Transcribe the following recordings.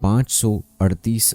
538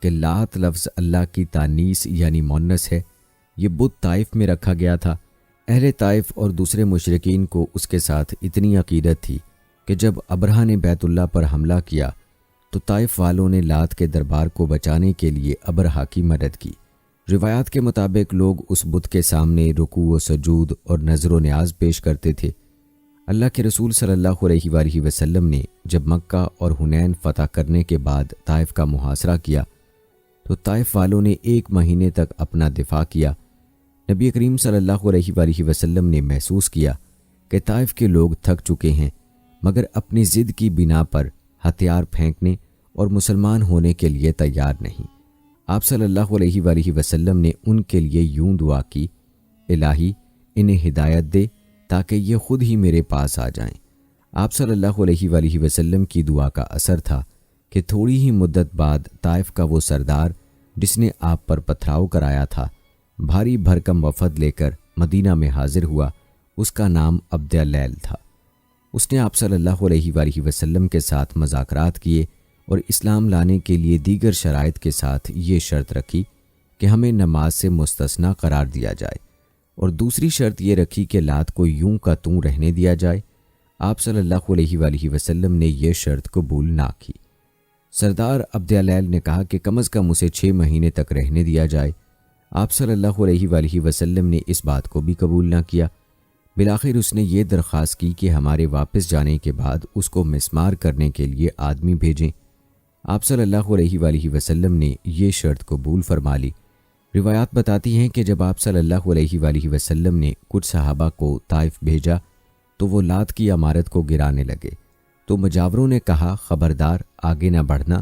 کہ لات لفظ اللہ کی تانیث یعنی مونس ہے۔ یہ بت طائف میں رکھا گیا تھا۔ اہل طائف اور دوسرے مشرکین کو اس کے ساتھ اتنی عقیدت تھی کہ جب ابرہہ نے بیت اللہ پر حملہ کیا تو طائف والوں نے لات کے دربار کو بچانے کے لیے ابرہہ کی مدد کی۔ روایات کے مطابق لوگ اس بت کے سامنے رکوع و سجود اور نذر و نیاز پیش کرتے تھے۔ اللہ کے رسول صلی اللہ علیہ وآلہ وسلم نے جب مکہ اور حنین فتح کرنے کے بعد طائف کا محاصرہ کیا تو طائف والوں نے 1 مہینے تک اپنا دفاع کیا۔ نبی کریم صلی اللہ علیہ وآلہ وسلم نے محسوس کیا کہ طائف کے لوگ تھک چکے ہیں، مگر اپنی ضد کی بنا پر ہتھیار پھینکنے اور مسلمان ہونے کے لیے تیار نہیں۔ آپ صلی اللہ علیہ وآلہ وسلم نے ان کے لیے یوں دعا کی، الہی انہیں ہدایت دے تاکہ یہ خود ہی میرے پاس آ جائیں۔ آپ صلی اللہ علیہ وآلہ وسلم کی دعا کا اثر تھا کہ تھوڑی ہی مدت بعد طائف کا وہ سردار جس نے آپ پر پتھراؤ کرایا تھا بھاری بھرکم وفد لے کر مدینہ میں حاضر ہوا۔ اس کا نام عبد اللیل تھا۔ اس نے آپ صلی اللہ علیہ وآلہ وسلم کے ساتھ مذاکرات کیے اور اسلام لانے کے لیے دیگر شرائط کے ساتھ یہ شرط رکھی کہ ہمیں نماز سے مستثنی قرار دیا جائے، اور دوسری شرط یہ رکھی کہ لات کو یوں کا توں رہنے دیا جائے۔ آپ صلی اللہ علیہ وآلہ وسلم نے یہ شرط قبول نہ کی۔ سردار عبد اللیل نے کہا کہ کم از کم اسے 6 مہینے تک رہنے دیا جائے۔ آپ صلی اللہ علیہ وآلہ وسلم نے اس بات کو بھی قبول نہ کیا۔ بالآخر اس نے یہ درخواست کی کہ ہمارے واپس جانے کے بعد اس کو مسمار کرنے کے لیے آدمی بھیجیں۔ آپ صلی اللہ علیہ وآلہ وسلم نے یہ شرط قبول فرما لی۔ روایات بتاتی ہیں کہ جب آپ صلی اللہ علیہ وآلہ وسلم نے کچھ صحابہ کو طائف بھیجا تو وہ لات کی عمارت کو گرانے لگے، تو مجاوروں نے کہا، خبردار آگے نہ بڑھنا،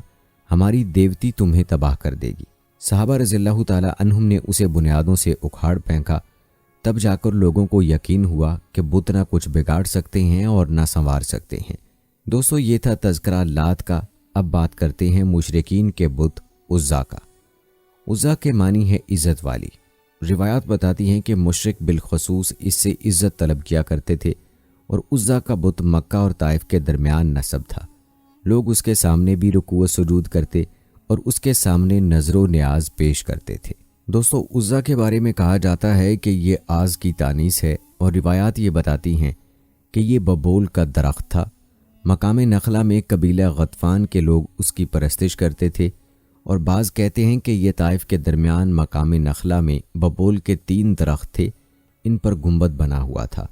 ہماری دیوتی تمہیں تباہ کر دے گی۔ صحابہ رضی اللہ تعالی عنہم نے اسے بنیادوں سے اکھاڑ پھینکا۔ تب جا کر لوگوں کو یقین ہوا کہ بت نہ کچھ بگاڑ سکتے ہیں اور نہ سنوار سکتے ہیں۔ دوستو، یہ تھا تذکرہ لات کا۔ اب بات کرتے ہیں مشرکین کے بت عزا کا۔ عزا کے معنی ہے عزت والی۔ روایات بتاتی ہیں کہ مشرک بالخصوص اس سے عزت طلب کیا کرتے تھے، اور عزا کا بت مکہ اور طائف کے درمیان نصب تھا۔ لوگ اس کے سامنے بھی رکوع و سجود کرتے اور اس کے سامنے نذر و نیاز پیش کرتے تھے۔ دوستو، عزا کے بارے میں کہا جاتا ہے کہ یہ آز کی تانیث ہے، اور روایات یہ بتاتی ہیں کہ یہ ببول کا درخت تھا۔ مقام نخلا میں قبیلہ غطفان کے لوگ اس کی پرستش کرتے تھے، اور بعض کہتے ہیں کہ یہ طائف کے درمیان مقام نخلا میں ببول کے 3 درخت تھے، ان پر گنبد بنا ہوا تھا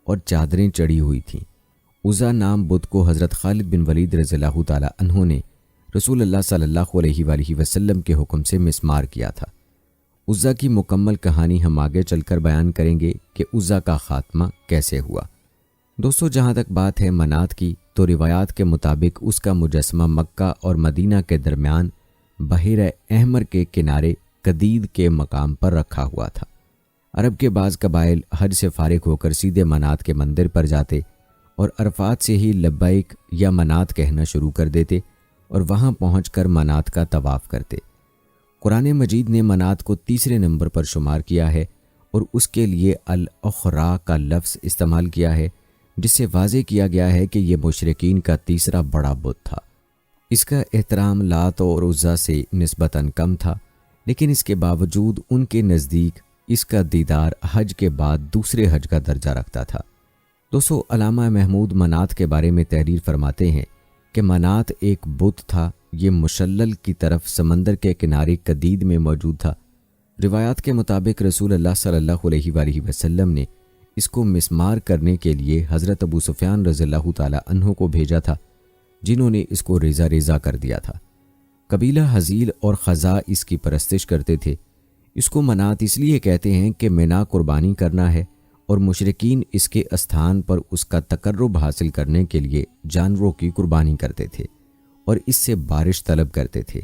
اور چادریں چڑھی ہوئی تھیں۔ عزا نام بت کو حضرت خالد بن ولید رضی اللہ تعالی عنہ نے رسول اللہ صلی اللہ علیہ وآلہ وسلم کے حکم سے مسمار کیا تھا۔ عزا کی مکمل کہانی ہم آگے چل کر بیان کریں گے کہ عزا کا خاتمہ کیسے ہوا۔ دوستو، جہاں تک بات ہے منات کی، تو روایات کے مطابق اس کا مجسمہ مکہ اور مدینہ کے درمیان بحیرہ احمر کے کنارے قدید کے مقام پر رکھا ہوا تھا۔ عرب کے بعض قبائل حج سے فارغ ہو کر سیدھے منات کے مندر پر جاتے اور عرفات سے ہی لبیک یا منات کہنا شروع کر دیتے اور وہاں پہنچ کر منات کا طواف کرتے۔ قرآن مجید نے منات کو 3 نمبر پر شمار کیا ہے اور اس کے لیے الاخرا کا لفظ استعمال کیا ہے، جس سے واضح کیا گیا ہے کہ یہ مشرکین کا تیسرا بڑا بت تھا۔ اس کا احترام لات اور عزا سے نسبتاً کم تھا، لیکن اس کے باوجود ان کے نزدیک اس کا دیدار حج کے بعد دوسرے حج کا درجہ رکھتا تھا۔ دوستو، علامہ محمود منات کے بارے میں تحریر فرماتے ہیں کہ منات ایک بت تھا، یہ مشلل کی طرف سمندر کے کنارے قدید میں موجود تھا۔ روایات کے مطابق رسول اللہ صلی اللہ علیہ وآلہ وسلم نے اس کو مسمار کرنے کے لیے حضرت ابو سفیان رضی اللہ تعالی عنہ کو بھیجا تھا، جنہوں نے اس کو ریزہ ریزہ کر دیا تھا۔ قبیلہ حزیل اور خزا اس کی پرستش کرتے تھے۔ اس کو منات اس لیے کہتے ہیں کہ منا قربانی کرنا ہے، اور مشرکین اس کے استھان پر اس کا تقرب حاصل کرنے کے لیے جانوروں کی قربانی کرتے تھے اور اس سے بارش طلب کرتے تھے۔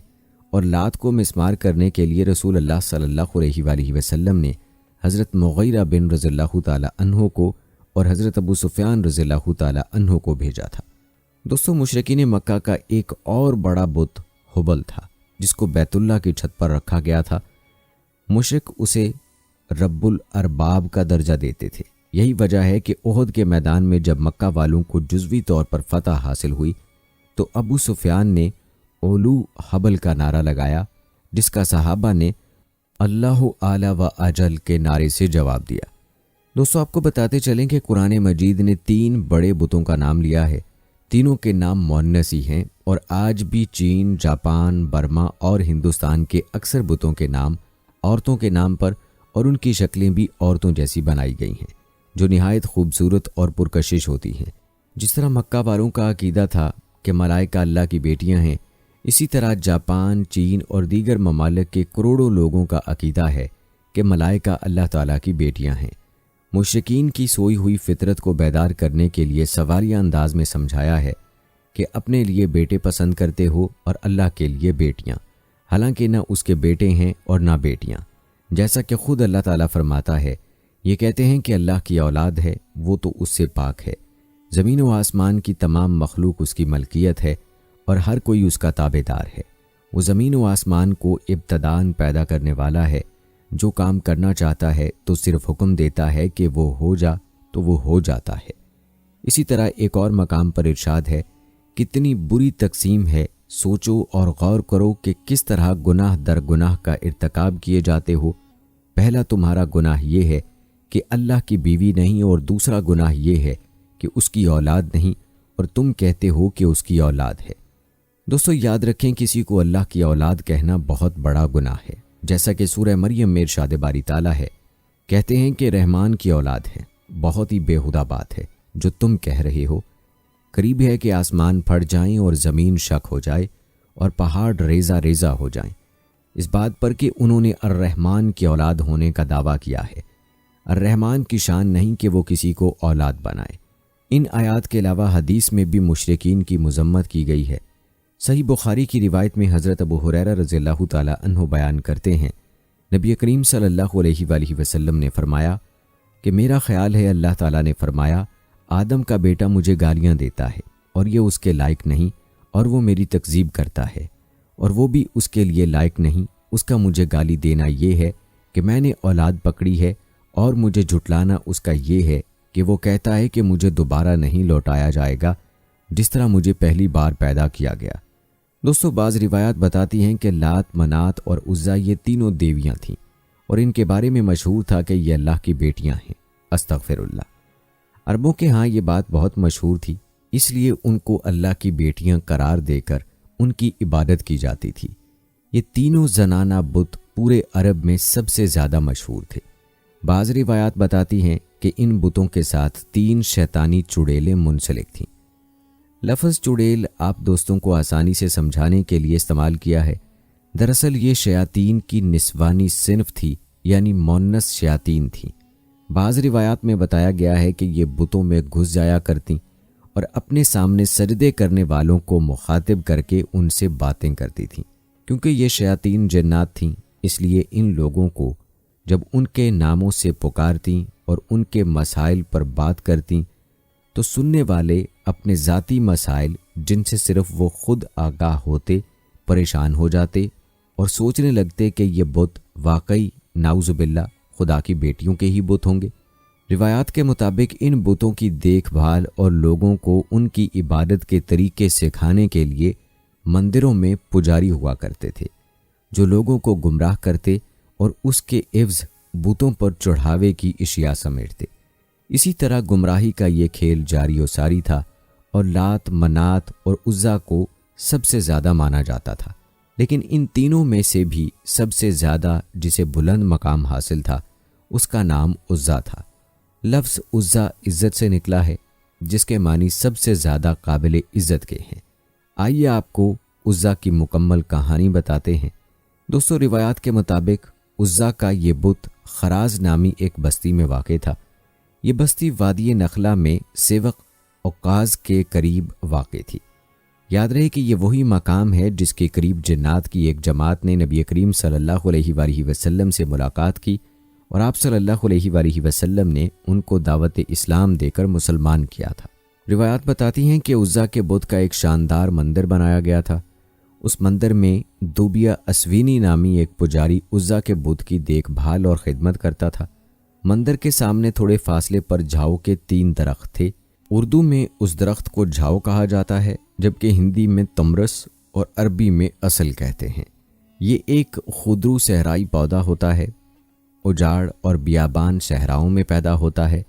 اور لات کو مسمار کرنے کے لیے رسول اللہ صلی اللہ علیہ وآلہ وسلم نے حضرت مغیرہ بن رضی اللہ تعالی عنہ کو اور حضرت ابو سفیان رضی اللہ تعالی عنہ کو بھیجا تھا۔ دوستو، مشرکین مکہ کا ایک اور بڑا بت حبل تھا، جس کو بیت اللہ کی چھت پر رکھا گیا تھا۔ مشرک اسے رب الارباب کا درجہ دیتے تھے۔ یہی وجہ ہے کہ احد کے میدان میں جب مکہ والوں کو جزوی طور پر فتح حاصل ہوئی تو ابو سفیان نے اولو حبل کا نعرہ لگایا جس کا صحابہ نے اللہ اعلی و اجل کے نعرے سے جواب دیا۔ دوستو آپ کو بتاتے چلیں کہ قرآن مجید نے 3 بڑے بتوں کا نام لیا ہے۔ تینوں کے نام مؤنث ہی ہیں اور آج بھی چین، جاپان، برما اور ہندوستان کے اکثر بتوں کے نام عورتوں کے نام پر اور ان کی شکلیں بھی عورتوں جیسی بنائی گئی ہیں جو نہایت خوبصورت اور پرکشش ہوتی ہیں۔ جس طرح مکہ والوں کا عقیدہ تھا کہ ملائکہ اللہ کی بیٹیاں ہیں، اسی طرح جاپان، چین اور دیگر ممالک کے کروڑوں لوگوں کا عقیدہ ہے کہ ملائکہ اللہ تعالیٰ کی بیٹیاں ہیں۔ مشرکین کی سوئی ہوئی فطرت کو بیدار کرنے کے لیے سواریہ انداز میں سمجھایا ہے کہ اپنے لیے بیٹے پسند کرتے ہو اور اللہ کے لیے بیٹیاں، حالانکہ نہ اس کے بیٹے ہیں اور نہ بیٹیاں، جیسا کہ خود اللہ تعالیٰ فرماتا ہے۔ یہ کہتے ہیں کہ اللہ کی اولاد ہے، وہ تو اس سے پاک ہے۔ زمین و آسمان کی تمام مخلوق اس کی ملکیت ہے اور ہر کوئی اس کا تابع دار ہے۔ وہ زمین و آسمان کو ابتداً پیدا کرنے والا ہے، جو کام کرنا چاہتا ہے تو صرف حکم دیتا ہے کہ وہ ہو جا تو وہ ہو جاتا ہے۔ اسی طرح ایک اور مقام پر ارشاد ہے، کتنی بری تقسیم ہے، سوچو اور غور کرو کہ کس طرح گناہ در گناہ کا ارتکاب کیے جاتے ہو۔ پہلا تمہارا گناہ یہ ہے کہ اللہ کی بیوی نہیں، اور دوسرا گناہ یہ ہے کہ اس کی اولاد نہیں، اور تم کہتے ہو کہ اس کی اولاد ہے۔ دوستو یاد رکھیں، کسی کو اللہ کی اولاد کہنا بہت بڑا گناہ ہے، جیسا کہ سورہ مریم میں ارشاد باری تعالیٰ ہے، کہتے ہیں کہ رحمان کی اولاد ہے۔ بہت ہی بیہودہ بات ہے جو تم کہہ رہے ہو۔ قریب ہے کہ آسمان پھٹ جائیں اور زمین شک ہو جائے اور پہاڑ ریزہ ریزہ ہو جائیں، اس بات پر کہ انہوں نے الرحمن کی اولاد ہونے کا دعویٰ کیا ہے۔ الرحمن کی شان نہیں کہ وہ کسی کو اولاد بنائے۔ ان آیات کے علاوہ حدیث میں بھی مشرکین کی مذمت کی گئی ہے۔ صحیح بخاری کی روایت میں حضرت ابو ہریرہ رضی اللہ تعالیٰ عنہ بیان کرتے ہیں، نبی کریم صلی اللہ علیہ وآلہ وسلم نے فرمایا کہ میرا خیال ہے اللہ تعالیٰ نے فرمایا، آدم کا بیٹا مجھے گالیاں دیتا ہے اور یہ اس کے لائق نہیں، اور وہ میری تکذیب کرتا ہے، اور وہ بھی اس کے لیے لائق نہیں، اس کا مجھے گالی دینا یہ ہے کہ میں نے اولاد پکڑی ہے، اور مجھے جھٹلانا اس کا یہ ہے کہ وہ کہتا ہے کہ مجھے دوبارہ نہیں لوٹایا جائے گا جس طرح مجھے پہلی بار پیدا کیا گیا۔ دوستو بعض روایات بتاتی ہیں کہ لات، منات اور عزا یہ تینوں دیویاں تھیں، اور ان کے بارے میں مشہور تھا کہ یہ اللہ کی بیٹیاں ہیں۔ استغفر اللہ۔ عربوں کے ہاں یہ بات بہت مشہور تھی، اس لیے ان کو اللہ کی بیٹیاں قرار دے کر ان کی عبادت کی جاتی تھی۔ یہ تینوں زنانہ بت پورے عرب میں سب سے زیادہ مشہور تھے۔ بعض روایات بتاتی ہیں کہ ان بتوں کے ساتھ 3 شیطانی چڑیلیں منسلک تھیں۔ لفظ چڑیل آپ دوستوں کو آسانی سے سمجھانے کے لیے استعمال کیا ہے۔ دراصل یہ شیاطین کی نسوانی صنف تھی، یعنی مونس شیاطین تھیں۔ بعض روایات میں بتایا گیا ہے کہ یہ بتوں میں گھس جایا کرتیں اور اپنے سامنے سجدے کرنے والوں کو مخاطب کر کے ان سے باتیں کرتی تھیں۔ کیونکہ یہ شیاطین جنات تھیں، اس لیے ان لوگوں کو جب ان کے ناموں سے پکارتیں اور ان کے مسائل پر بات کرتیں تو سننے والے اپنے ذاتی مسائل جن سے صرف وہ خود آگاہ ہوتے پریشان ہو جاتے اور سوچنے لگتے کہ یہ بت واقعی نعوذ باللہ خدا کی بیٹیوں کے ہی بت ہوں گے۔ روایات کے مطابق ان بتوں کی دیکھ بھال اور لوگوں کو ان کی عبادت کے طریقے سکھانے کے لیے مندروں میں پجاری ہوا کرتے تھے، جو لوگوں کو گمراہ کرتے اور اس کے عوض بتوں پر چڑھاوے کی اشیاء سمیٹتے۔ اسی طرح گمراہی کا یہ کھیل جاری و ساری تھا، اور لات، منات اور عزا کو سب سے زیادہ مانا جاتا تھا۔ لیکن ان تینوں میں سے بھی سب سے زیادہ جسے بلند مقام حاصل تھا، اس کا نام عزا تھا۔ لفظ عزا عزت سے نکلا ہے، جس کے معنی سب سے زیادہ قابل عزت کے ہیں۔ آئیے آپ کو عزا کی مکمل کہانی بتاتے ہیں۔ دوستو روایات کے مطابق عزا کا یہ بت خراز نامی ایک بستی میں واقع تھا۔ یہ بستی وادی نخلا میں سیوق اوقاز کے قریب واقع تھی۔ یاد رہے کہ یہ وہی مقام ہے جس کے قریب جنات کی ایک جماعت نے نبی کریم صلی اللہ علیہ وآلہ وسلم سے ملاقات کی، اور آپ صلی اللہ علیہ وآلہ وسلم نے ان کو دعوت اسلام دے کر مسلمان کیا تھا۔ روایات بتاتی ہیں کہ عزا کے بت کا ایک شاندار مندر بنایا گیا تھا۔ اس مندر میں دوبیا اسوینی نامی ایک پجاری عزا کے بت کی دیکھ بھال اور خدمت کرتا تھا۔ مندر کے سامنے تھوڑے فاصلے پر جھاؤ کے 3 درخت تھے۔ اردو میں اس درخت کو جھاؤ کہا جاتا ہے، جبکہ ہندی میں تمرس اور عربی میں اصل کہتے ہیں۔ یہ ایک خودرو صحرائی پودا ہوتا ہے، اجاڑ اور بیابان صحراؤں میں پیدا ہوتا ہے۔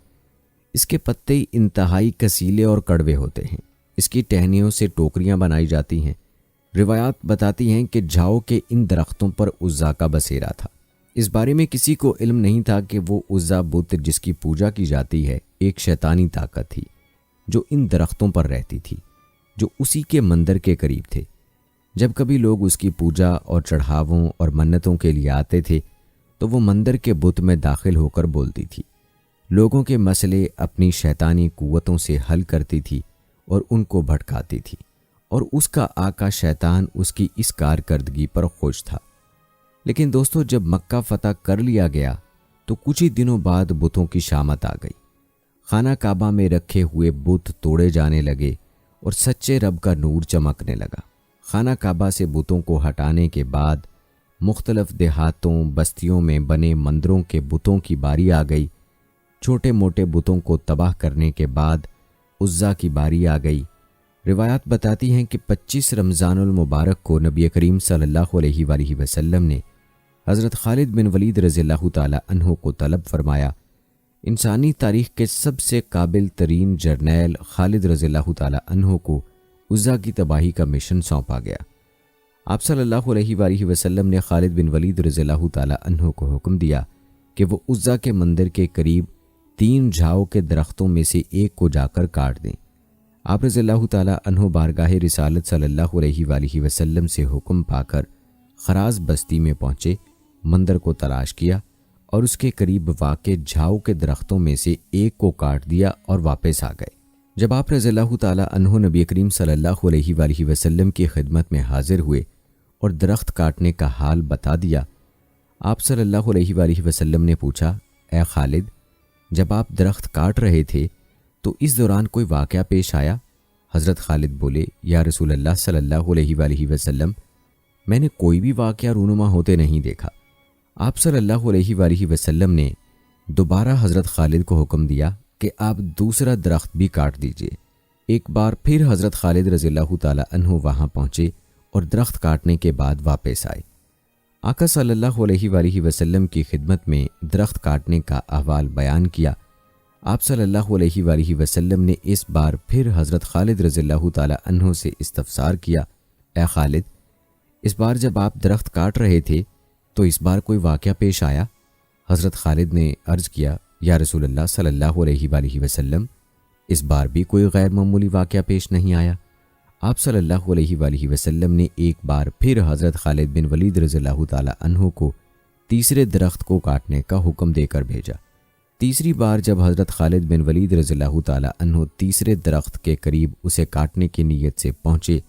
اس کے پتے انتہائی کسیلے اور کڑوے ہوتے ہیں۔ اس کی ٹہنیوں سے ٹوکریاں بنائی جاتی ہیں۔ روایات بتاتی ہیں کہ جھاؤ کے ان درختوں پر عزا کا بسیرا تھا۔ اس بارے میں کسی کو علم نہیں تھا کہ وہ عزا بت جس کی پوجا کی جاتی ہے ایک شیطانی طاقت تھی جو ان درختوں پر رہتی تھی، جو اسی کے مندر کے قریب تھے۔ جب کبھی لوگ اس کی پوجا اور چڑھاووں اور منتوں کے لیے آتے تھے تو وہ مندر کے بت میں داخل ہو کر بولتی تھی، لوگوں کے مسئلے اپنی شیطانی قوتوں سے حل کرتی تھی اور ان کو بھٹکاتی تھی، اور اس کا آقا شیطان اس کی اس کارکردگی پر خوش تھا۔ لیکن دوستو، جب مکہ فتح کر لیا گیا تو کچھ ہی دنوں بعد بتوں کی شامت آ گئی۔ خانہ کعبہ میں رکھے ہوئے بت توڑے جانے لگے اور سچے رب کا نور چمکنے لگا۔ خانہ کعبہ سے بتوں کو ہٹانے کے بعد مختلف دیہاتوں بستیوں میں بنے مندروں کے بتوں کی باری آ گئی۔ چھوٹے موٹے بتوں کو تباہ کرنے کے بعد عزا کی باری آ گئی۔ روایات بتاتی ہیں کہ 25 رمضان المبارک کو نبی کریم صلی اللہ علیہ وآلہ وسلم نے حضرت خالد بن ولید رضی اللہ تعالی عنہ کو طلب فرمایا۔ انسانی تاریخ کے سب سے قابل ترین جرنیل خالد رضی اللہ تعالی عنہ کو عزا کی تباہی کا مشن سونپا گیا۔ آپ صلی اللہ علیہ وآلہ وسلم نے خالد بن ولید رضی اللہ تعالی عنہ کو حکم دیا کہ وہ عزا کے مندر کے قریب 3 جھاؤ کے درختوں میں سے ایک کو جا کر کاٹ دیں۔ آپ رضی اللہ تعالی عنہ بارگاہ رسالت صلی اللہ علیہ وآلہ وسلم سے حکم پا کر خراز بستی میں پہنچے، مندر کو تلاش کیا اور اس کے قریب واقع جھاؤ کے درختوں میں سے ایک کو کاٹ دیا اور واپس آ گئے۔ جب آپ رضی اللہ تعالی عنہ نبی کریم صلی اللہ علیہ وآلہ وسلم کی خدمت میں حاضر ہوئے اور درخت کاٹنے کا حال بتا دیا، آپ صلی اللہ علیہ وآلہ وسلم نے پوچھا، اے خالد، جب آپ درخت کاٹ رہے تھے تو اس دوران کوئی واقعہ پیش آیا؟ حضرت خالد بولے، یا رسول اللہ صلی اللہ علیہ وآلہ وسلم، میں نے کوئی بھی واقعہ رونما ہوتے نہیں دیکھا۔ آپ صلی اللہ علیہ وآلہ وسلم نے دوبارہ حضرت خالد کو حکم دیا کہ آپ دوسرا درخت بھی کاٹ دیجئے۔ ایک بار پھر حضرت خالد رضی اللہ تعالی عنہ وہاں پہنچے اور درخت کاٹنے کے بعد واپس آئے۔ آقا صلی اللہ علیہ وآلہ وسلم کی خدمت میں درخت کاٹنے کا احوال بیان کیا۔ آپ صلی اللہ علیہ وآلہ وسلم نے اس بار پھر حضرت خالد رضی اللہ تعالی عنہ سے استفسار کیا، اے خالد، اس بار جب آپ درخت کاٹ رہے تھے تو اس بار کوئی واقعہ پیش آیا؟ حضرت خالد نے عرض کیا، یا رسول اللہ صلی اللہ علیہ وآلہ وسلم، اس بار بھی کوئی غیر معمولی واقعہ پیش نہیں آیا۔ آپ صلی اللہ علیہ وآلہ وسلم نے ایک بار پھر حضرت خالد بن ولید رضی اللہ تعالی عنہ کو تیسرے درخت کو کاٹنے کا حکم دے کر بھیجا۔ تیسری بار جب حضرت خالد بن ولید رضی اللہ تعالی عنہ تیسرے درخت کے قریب اسے کاٹنے کی نیت سے پہنچے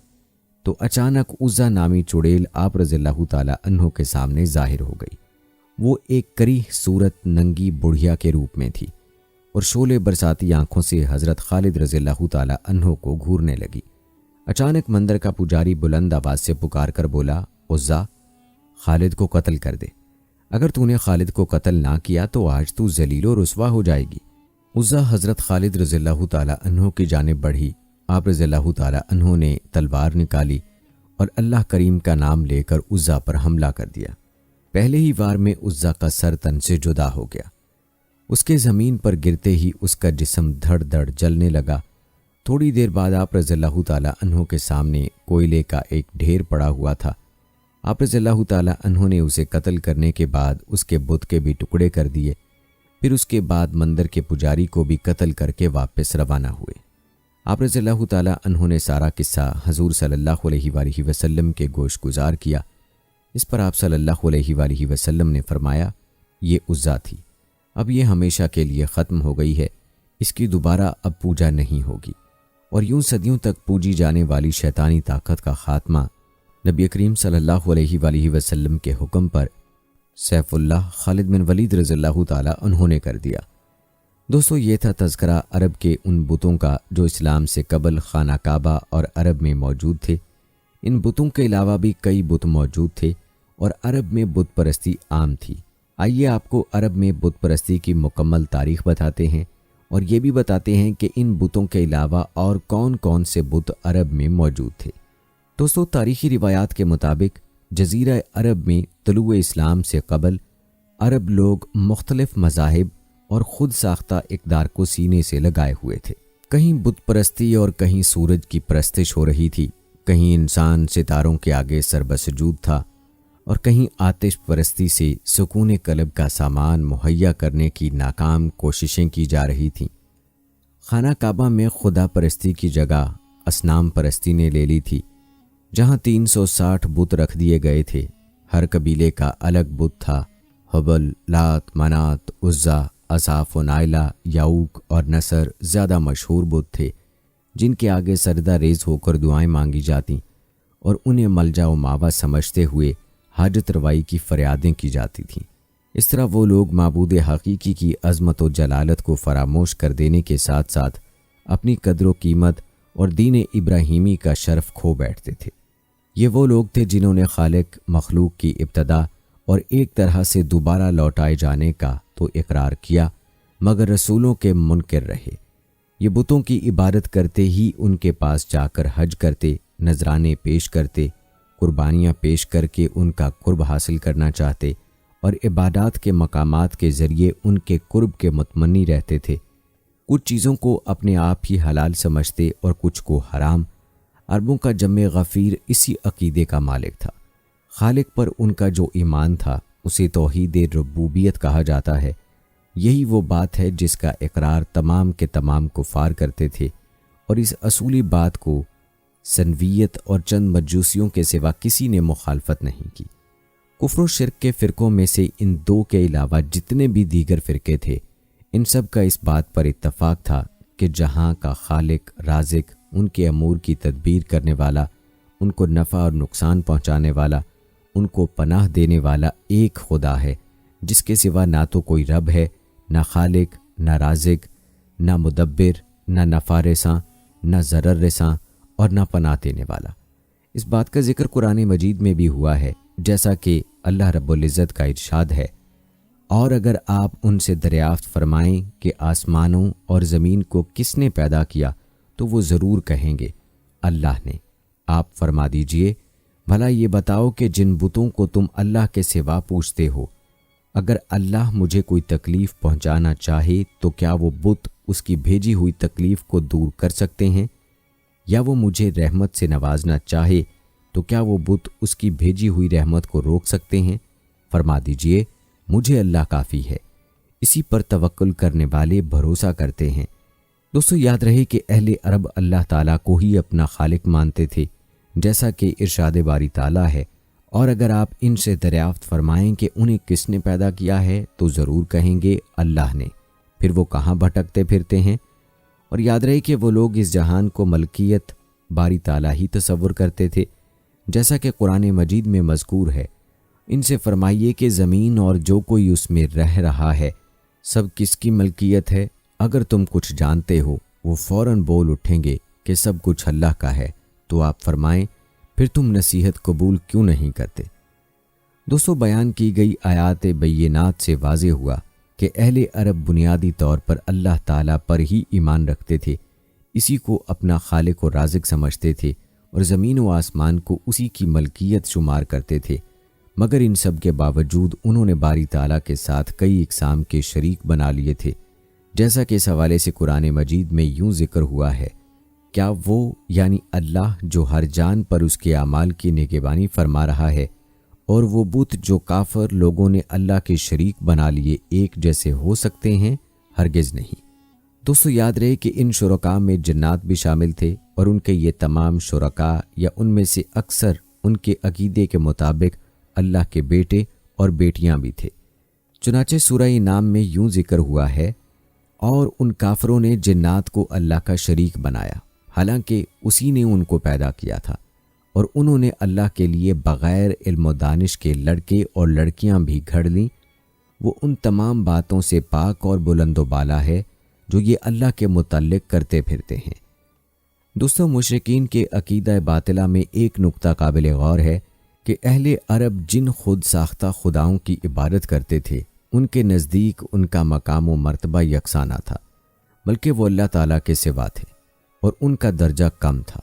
تو اچانک عزا نامی چڑیل آپ رضی اللہ تعالی عنہ کے سامنے ظاہر ہو گئی۔ وہ ایک کریح صورت ننگی بڑھیا کے روپ میں تھی اور شعلے برساتی آنکھوں سے حضرت خالد رضی اللہ تعالی عنہ کو گھورنے لگی۔ اچانک مندر کا پجاری بلند آواز سے پکار کر بولا، عزا، خالد کو قتل کر دے۔ اگر تو نے خالد کو قتل نہ کیا تو آج تو ذلیل و رسوا ہو جائے گی۔ عزا حضرت خالد رضی اللہ تعالی عنہ کی جانب بڑھی۔ آپ رضی اللہ تعالی عنہ نے تلوار نکالی اور اللہ کریم کا نام لے کر عزا پر حملہ کر دیا۔ پہلے ہی وار میں عزا کا سر تن سے جدا ہو گیا۔ اس کے زمین پر گرتے ہی اس کا جسم دھڑ دھڑ جلنے لگا۔ تھوڑی دیر بعد آپ رضی اللہ تعالی عنہ کے سامنے کوئلے کا ایک ڈھیر پڑا ہوا تھا۔ آپ رضی اللہ تعالی عنہ نے اسے قتل کرنے کے بعد اس کے بت کے بھی ٹکڑے کر دیے۔ پھر اس کے بعد مندر کے پجاری کو بھی قتل کر کے واپس روانہ ہوئے۔ آپ رضی اللہ تعالی عنہ نے سارا قصہ حضور صلی اللہ علیہ وآلہ وسلم کے گوش گزار کیا۔ اس پر آپ صلی اللہ علیہ وآلہ وسلم نے فرمایا، یہ عزا تھی، اب یہ ہمیشہ کے لیے ختم ہو گئی ہے، اس کی دوبارہ اب پوجا نہیں ہوگی، اور یوں صدیوں تک پوجی جانے والی شیطانی طاقت کا خاتمہ نبی کریم صلی اللہ علیہ وآلہ وسلم کے حکم پر سیف اللہ خالد بن ولید رضی اللہ تعالی عنہ نے کر دیا۔ دوستو، یہ تھا تذکرہ عرب کے ان بتوں کا جو اسلام سے قبل خانہ کعبہ اور عرب میں موجود تھے۔ ان بتوں کے علاوہ بھی کئی بت موجود تھے اور عرب میں بت پرستی عام تھی۔ آئیے آپ کو عرب میں بت پرستی کی مکمل تاریخ بتاتے ہیں اور یہ بھی بتاتے ہیں کہ ان بتوں کے علاوہ اور کون کون سے بت عرب میں موجود تھے۔ دوستو، تاریخی روایات کے مطابق جزیرہ عرب میں طلوع اسلام سے قبل عرب لوگ مختلف مذاہب اور خود ساختہ اقدار کو سینے سے لگائے ہوئے تھے۔ کہیں بت پرستی اور کہیں سورج کی پرستش ہو رہی تھی، کہیں انسان ستاروں کے آگے سر بسجود تھا اور کہیں آتش پرستی سے سکون قلب کا سامان مہیا کرنے کی ناکام کوششیں کی جا رہی تھیں۔ خانہ کعبہ میں خدا پرستی کی جگہ اصنام پرستی نے لے لی تھی، جہاں 360 بت رکھ دیے گئے تھے۔ ہر قبیلے کا الگ بت تھا۔ حبل، لات، منات، عزا، اصاف و نائلہ، یعوق اور نصر زیادہ مشہور بت تھے، جن کے آگے سردہ ریز ہو کر دعائیں مانگی جاتی اور انہیں ملجا و ماوا سمجھتے ہوئے حاجت روائی کی فریادیں کی جاتی تھیں۔ اس طرح وہ لوگ معبود حقیقی کی عظمت و جلالت کو فراموش کر دینے کے ساتھ ساتھ اپنی قدر و قیمت اور دین ابراہیمی کا شرف کھو بیٹھتے تھے۔ یہ وہ لوگ تھے جنہوں نے خالق مخلوق کی ابتدا اور ایک طرح سے دوبارہ لوٹائے جانے کا تو اقرار کیا، مگر رسولوں کے منکر رہے۔ یہ بتوں کی عبادت کرتے ہی ان کے پاس جا کر حج کرتے، نذرانے پیش کرتے، قربانیاں پیش کر کے ان کا قرب حاصل کرنا چاہتے اور عبادات کے مقامات کے ذریعے ان کے قرب کے متمنی رہتے تھے۔ کچھ چیزوں کو اپنے آپ ہی حلال سمجھتے اور کچھ کو حرام۔ عربوں کا جمع غفیر اسی عقیدے کا مالک تھا۔ خالق پر ان کا جو ایمان تھا اسے توحید ربوبیت کہا جاتا ہے۔ یہی وہ بات ہے جس کا اقرار تمام کے تمام کفار کرتے تھے، اور اس اصولی بات کو سنویت اور چند مجوسیوں کے سوا کسی نے مخالفت نہیں کی۔ کفر و شرک کے فرقوں میں سے ان دو کے علاوہ جتنے بھی دیگر فرقے تھے، ان سب کا اس بات پر اتفاق تھا کہ جہاں کا خالق رازق، ان کے امور کی تدبیر کرنے والا، ان کو نفع اور نقصان پہنچانے والا، ان کو پناہ دینے والا ایک خدا ہے، جس کے سوا نہ تو کوئی رب ہے، نہ خالق، نہ رازق، نہ مدبر، نہ نفع رساں، نہ ضرر رساں اور نہ پناہ دینے والا۔ اس بات کا ذکر قرآن مجید میں بھی ہوا ہے، جیسا کہ اللہ رب العزت کا ارشاد ہے، اور اگر آپ ان سے دریافت فرمائیں کہ آسمانوں اور زمین کو کس نے پیدا کیا تو وہ ضرور کہیں گے اللہ نے۔ آپ فرما دیجئے، بھلا یہ بتاؤ کہ جن بتوں کو تم اللہ کے سوا پوچھتے ہو، اگر اللہ مجھے کوئی تکلیف پہنچانا چاہے تو کیا وہ بت اس کی بھیجی ہوئی تکلیف کو دور کر سکتے ہیں؟ یا وہ مجھے رحمت سے نوازنا چاہے تو کیا وہ بت اس کی بھیجی ہوئی رحمت کو روک سکتے ہیں؟ فرما دیجئے، مجھے اللہ کافی ہے، اسی پر توکل کرنے والے بھروسہ کرتے ہیں۔ دوستو، یاد رہے کہ اہل عرب اللہ تعالیٰ کو ہی اپنا خالق مانتے تھے، جیسا کہ ارشاد باری تعالیٰ ہے، اور اگر آپ ان سے دریافت فرمائیں کہ انہیں کس نے پیدا کیا ہے تو ضرور کہیں گے اللہ نے، پھر وہ کہاں بھٹکتے پھرتے ہیں؟ اور یاد رہے کہ وہ لوگ اس جہان کو ملکیت باری تعالیٰ ہی تصور کرتے تھے، جیسا کہ قرآن مجید میں مذکور ہے۔ ان سے فرمائیے کہ زمین اور جو کوئی اس میں رہ رہا ہے سب کس کی ملکیت ہے؟ اگر تم کچھ جانتے ہو، وہ فوراً بول اٹھیں گے کہ سب کچھ اللہ کا ہے۔ تو آپ فرمائیں، پھر تم نصیحت قبول کیوں نہیں کرتے؟ دوستو، بیان کی گئی آیات بینات سے واضح ہوا کہ اہل عرب بنیادی طور پر اللہ تعالیٰ پر ہی ایمان رکھتے تھے، اسی کو اپنا خالق و رازق سمجھتے تھے اور زمین و آسمان کو اسی کی ملکیت شمار کرتے تھے، مگر ان سب کے باوجود انہوں نے باری تعالیٰ کے ساتھ کئی اقسام کے شریک بنا لیے تھے، جیسا کہ اس حوالے سے قرآن مجید میں یوں ذکر ہوا ہے، کیا وہ یعنی اللہ جو ہر جان پر اس کے اعمال کی نگہبانی فرما رہا ہے اور وہ بت جو کافر لوگوں نے اللہ کے شریک بنا لیے ایک جیسے ہو سکتے ہیں؟ ہرگز نہیں۔ دوستو، یاد رہے کہ ان شرکاء میں جنات بھی شامل تھے، اور ان کے یہ تمام شرکاء یا ان میں سے اکثر ان کے عقیدے کے مطابق اللہ کے بیٹے اور بیٹیاں بھی تھے۔ چنانچہ سورہ انعام میں یوں ذکر ہوا ہے، اور ان کافروں نے جنات کو اللہ کا شریک بنایا، حالانکہ اسی نے ان کو پیدا کیا تھا، اور انہوں نے اللہ کے لیے بغیر علم و دانش کے لڑکے اور لڑکیاں بھی گھڑ لیں۔ وہ ان تمام باتوں سے پاک اور بلند و بالا ہے جو یہ اللہ کے متعلق کرتے پھرتے ہیں۔ دوستو، مشرکین کے عقیدہ باطلہ میں ایک نقطہ قابل غور ہے کہ اہل عرب جن خود ساختہ خداؤں کی عبادت کرتے تھے، ان کے نزدیک ان کا مقام و مرتبہ یکساں نہ تھا، بلکہ وہ اللہ تعالیٰ کے سوا تھے اور ان کا درجہ کم تھا۔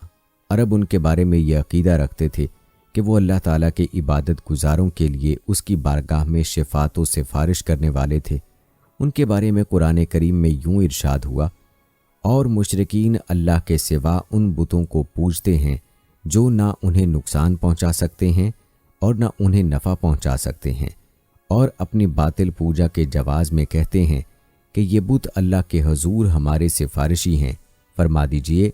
عرب ان کے بارے میں یہ عقیدہ رکھتے تھے کہ وہ اللہ تعالیٰ کے عبادت گزاروں کے لیے اس کی بارگاہ میں شفاعت و سفارش کرنے والے تھے، ان کے بارے میں قرآن کریم میں یوں ارشاد ہوا، اور مشرکین اللہ کے سوا ان بتوں کو پوجتے ہیں جو نہ انہیں نقصان پہنچا سکتے ہیں اور نہ انہیں نفع پہنچا سکتے ہیں، اور اپنی باطل پوجا کے جواز میں کہتے ہیں کہ یہ بت اللہ کے حضور ہمارے سفارشی ہیں۔ فرما دیجئے،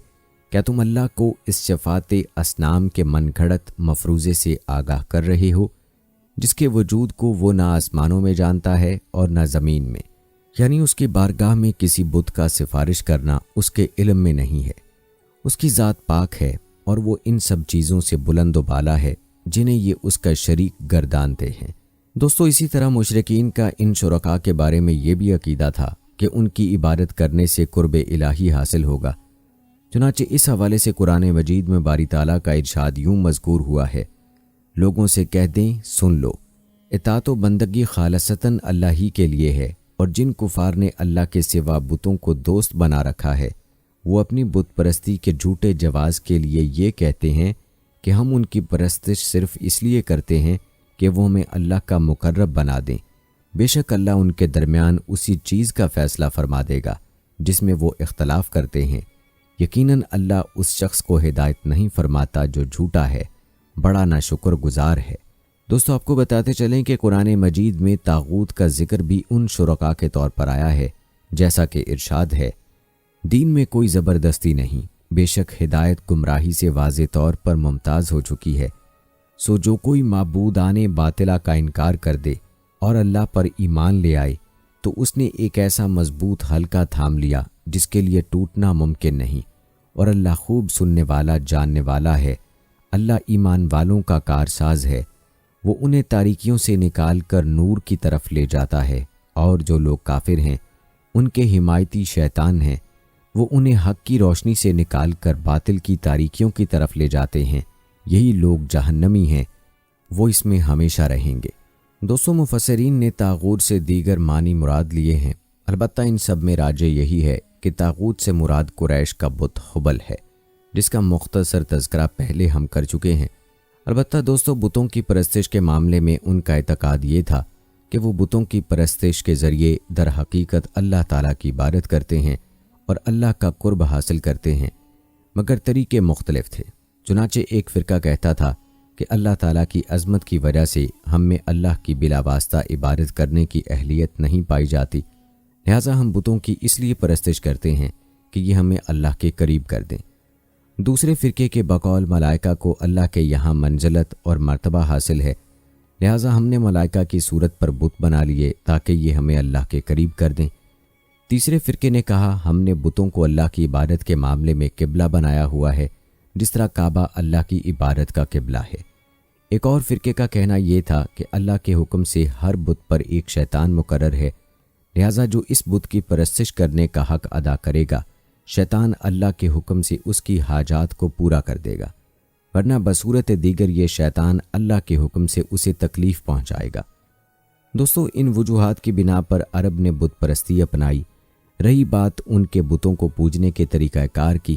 کیا تم اللہ کو اس شفاعت اصنام کے من گھڑت مفروضے سے آگاہ کر رہے ہو، جس کے وجود کو وہ نہ آسمانوں میں جانتا ہے اور نہ زمین میں؟ یعنی اس کی بارگاہ میں کسی بت کا سفارش کرنا اس کے علم میں نہیں ہے۔ اس کی ذات پاک ہے اور وہ ان سب چیزوں سے بلند و بالا ہے جنہیں یہ اس کا شریک گردانتے ہیں۔ دوستو، اسی طرح مشرکین کا ان شرکاء کے بارے میں یہ بھی عقیدہ تھا کہ ان کی عبادت کرنے سے قرب الہی حاصل ہوگا۔ چنانچہ اس حوالے سے قرآن مجید میں باری تعالیٰ کا ارشاد یوں مذکور ہوا ہے، لوگوں سے کہہ دیں سن لو، اطاعت و بندگی خالصتاً اللہ ہی کے لیے ہے، اور جن کفار نے اللہ کے سوا بتوں کو دوست بنا رکھا ہے وہ اپنی بت پرستی کے جھوٹے جواز کے لیے یہ کہتے ہیں کہ ہم ان کی پرستش صرف اس لیے کرتے ہیں کہ وہ ہمیں اللہ کا مقرب بنا دیں۔ بے شک اللہ ان کے درمیان اسی چیز کا فیصلہ فرما دے گا جس میں وہ اختلاف کرتے ہیں۔ یقیناً اللہ اس شخص کو ہدایت نہیں فرماتا جو جھوٹا ہے، بڑا ناشکر گزار ہے۔ دوستو، آپ کو بتاتے چلیں کہ قرآن مجید میں طاغوت کا ذکر بھی ان شرکاء کے طور پر آیا ہے، جیسا کہ ارشاد ہے، دین میں کوئی زبردستی نہیں، بے شک ہدایت گمراہی سے واضح طور پر ممتاز ہو چکی ہے، سو جو کوئی معبودان باطلہ کا انکار کر دے اور اللہ پر ایمان لے آئے تو اس نے ایک ایسا مضبوط حلقہ تھام لیا جس کے لیے ٹوٹنا ممکن نہیں، اور اللہ خوب سننے والا جاننے والا ہے۔ اللہ ایمان والوں کا کارساز ہے، وہ انہیں تاریکیوں سے نکال کر نور کی طرف لے جاتا ہے، اور جو لوگ کافر ہیں ان کے حمایتی شیطان ہیں، وہ انہیں حق کی روشنی سے نکال کر باطل کی تاریکیوں کی طرف لے جاتے ہیں، یہی لوگ جہنمی ہیں، وہ اس میں ہمیشہ رہیں گے۔ دوستو، مفسرین نے طاغوت سے دیگر معنی مراد لیے ہیں، البتہ ان سب میں راجح یہی ہے کہ طاغوت سے مراد قریش کا بت حبل ہے، جس کا مختصر تذکرہ پہلے ہم کر چکے ہیں۔ البتہ دوستو، بتوں کی پرستش کے معاملے میں ان کا اعتقاد یہ تھا کہ وہ بتوں کی پرستش کے ذریعے در حقیقت اللہ تعالیٰ کی عبادت کرتے ہیں اور اللہ کا قرب حاصل کرتے ہیں، مگر طریقے مختلف تھے۔ چنانچہ ایک فرقہ کہتا تھا کہ اللہ تعالیٰ کی عظمت کی وجہ سے ہم میں اللہ کی بلا واسطہ عبادت کرنے کی اہلیت نہیں پائی جاتی، لہٰذا ہم بتوں کی اس لیے پرستش کرتے ہیں کہ یہ ہمیں اللہ کے قریب کر دیں۔ دوسرے فرقے کے بقول ملائکہ کو اللہ کے یہاں منزلت اور مرتبہ حاصل ہے، لہٰذا ہم نے ملائکہ کی صورت پر بت بنا لیے تاکہ یہ ہمیں اللہ کے قریب کر دیں۔ تیسرے فرقے نے کہا ہم نے بتوں کو اللہ کی عبادت کے معاملے میں قبلہ بنایا ہوا ہے، جس طرح کعبہ اللہ کی عبادت کا قبلہ ہے۔ ایک اور فرقے کا کہنا یہ تھا کہ اللہ کے حکم سے ہر بت پر ایک شیطان مقرر ہے، لہٰذا جو اس بت کی پرستش کرنے کا حق ادا کرے گا، شیطان اللہ کے حکم سے اس کی حاجات کو پورا کر دے گا، ورنہ بصورت دیگر یہ شیطان اللہ کے حکم سے اسے تکلیف پہنچائے گا۔ دوستو، ان وجوہات کی بنا پر عرب نے بت پرستی اپنائی۔ رہی بات ان کے بتوں کو پوجنے کے طریقہ کار کی،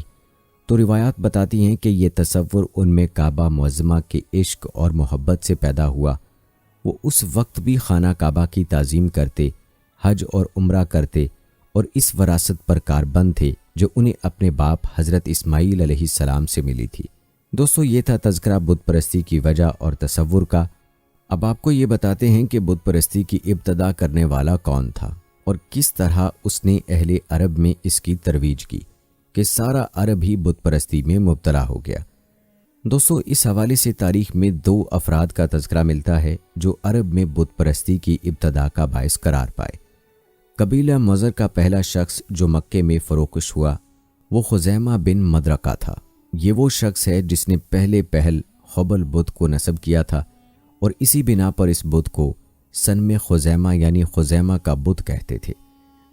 تو روایات بتاتی ہیں کہ یہ تصور ان میں کعبہ معظمہ کے عشق اور محبت سے پیدا ہوا۔ وہ اس وقت بھی خانہ کعبہ کی تعظیم کرتے، حج اور عمرہ کرتے، اور اس وراثت پر کاربند تھے جو انہیں اپنے باپ حضرت اسماعیل علیہ السلام سے ملی تھی۔ دوستو، یہ تھا تذکرہ بت پرستی کی وجہ اور تصور کا۔ اب آپ کو یہ بتاتے ہیں کہ بت پرستی کی ابتدا کرنے والا کون تھا اور کس طرح اس نے اہل عرب میں اس کی ترویج کی کہ سارا عرب ہی بت پرستی میں مبتلا ہو گیا۔ دوستو، اس حوالے سے تاریخ میں 2 افراد کا تذکرہ ملتا ہے جو عرب میں بت پرستی کی ابتدا کا باعث قرار پائے۔ قبیلہ مضر کا پہلا شخص جو مکے میں فروکش ہوا وہ خزیمہ بن مدرکہ تھا۔ یہ وہ شخص ہے جس نے پہل حبل بت کو نصب کیا تھا، اور اسی بنا پر اس بت کو سن میں خزیمہ یعنی خزیمہ کا بت کہتے تھے،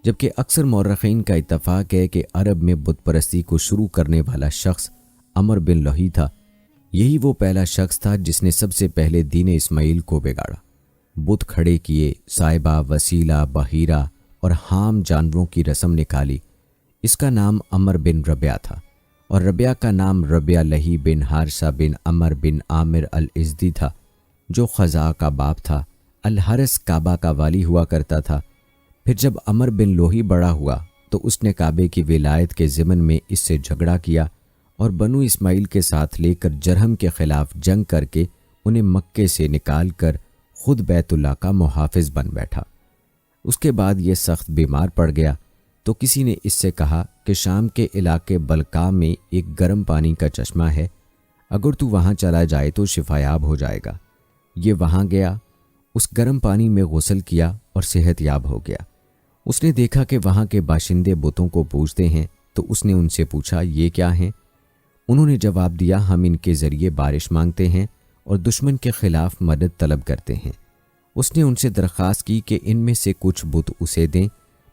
جبکہ اکثر مورخین کا اتفاق ہے کہ عرب میں بت پرستی کو شروع کرنے والا شخص عمر بن لوحی تھا۔ یہی وہ پہلا شخص تھا جس نے سب سے پہلے دین اسماعیل کو بگاڑا، بت کھڑے کیے، صائبہ، وسیلہ، بحیرہ اور حام جانوروں کی رسم نکالی۔ اس کا نام عمر بن ربیعہ تھا، اور ربیہ کا نام ربیہ لہی بن حارثہ بن عمر بن عامر الازدی تھا جو خزاع کا باپ تھا۔ الحارث کعبہ کا والی ہوا کرتا تھا۔ پھر جب عمر بن لوہی بڑا ہوا تو اس نے کعبے کی ولایت کے ضمن میں اس سے جھگڑا کیا اور بنو اسماعیل کے ساتھ لے کر جرہم کے خلاف جنگ کر کے انہیں مکے سے نکال کر خود بیت اللہ کا محافظ بن بیٹھا۔ اس کے بعد یہ سخت بیمار پڑ گیا تو کسی نے اس سے کہا کہ شام کے علاقے بلقاء میں ایک گرم پانی کا چشمہ ہے، اگر تو وہاں چلا جائے تو شفایاب ہو جائے گا۔ یہ وہاں گیا، اس گرم پانی میں غسل کیا اور صحت یاب ہو گیا۔ اس نے دیکھا کہ وہاں کے باشندے بتوں کو پوجتے ہیں تو اس نے ان سے پوچھا یہ کیا ہیں؟ انہوں نے جواب دیا ہم ان کے ذریعے بارش مانگتے ہیں اور دشمن کے خلاف مدد طلب کرتے ہیں۔ اس نے ان سے درخواست کی کہ ان میں سے کچھ بت اسے دیں۔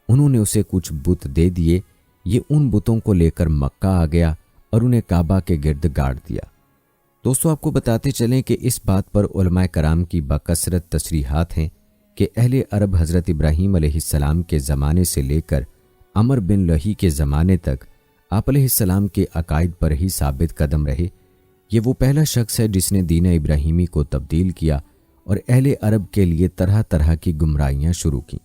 انہوں نے اسے کچھ بت دے دیے۔ یہ ان بتوں کو لے کر مکہ آ گیا اور انہیں کعبہ کے گرد گاڑ دیا۔ دوستو آپ کو بتاتے چلیں کہ اس بات پر علماء کرام کی بکثرت تصریحات ہیں کہ اہل عرب حضرت ابراہیم علیہ السلام کے زمانے سے لے کر عمر بن لوہی کے زمانے تک آپ علیہ السلام کے عقائد پر ہی ثابت قدم رہے۔ یہ وہ پہلا شخص ہے جس نے دین ابراہیمی کو تبدیل کیا اور اہل عرب کے لیے طرح طرح کی گمراہیاں شروع کیں۔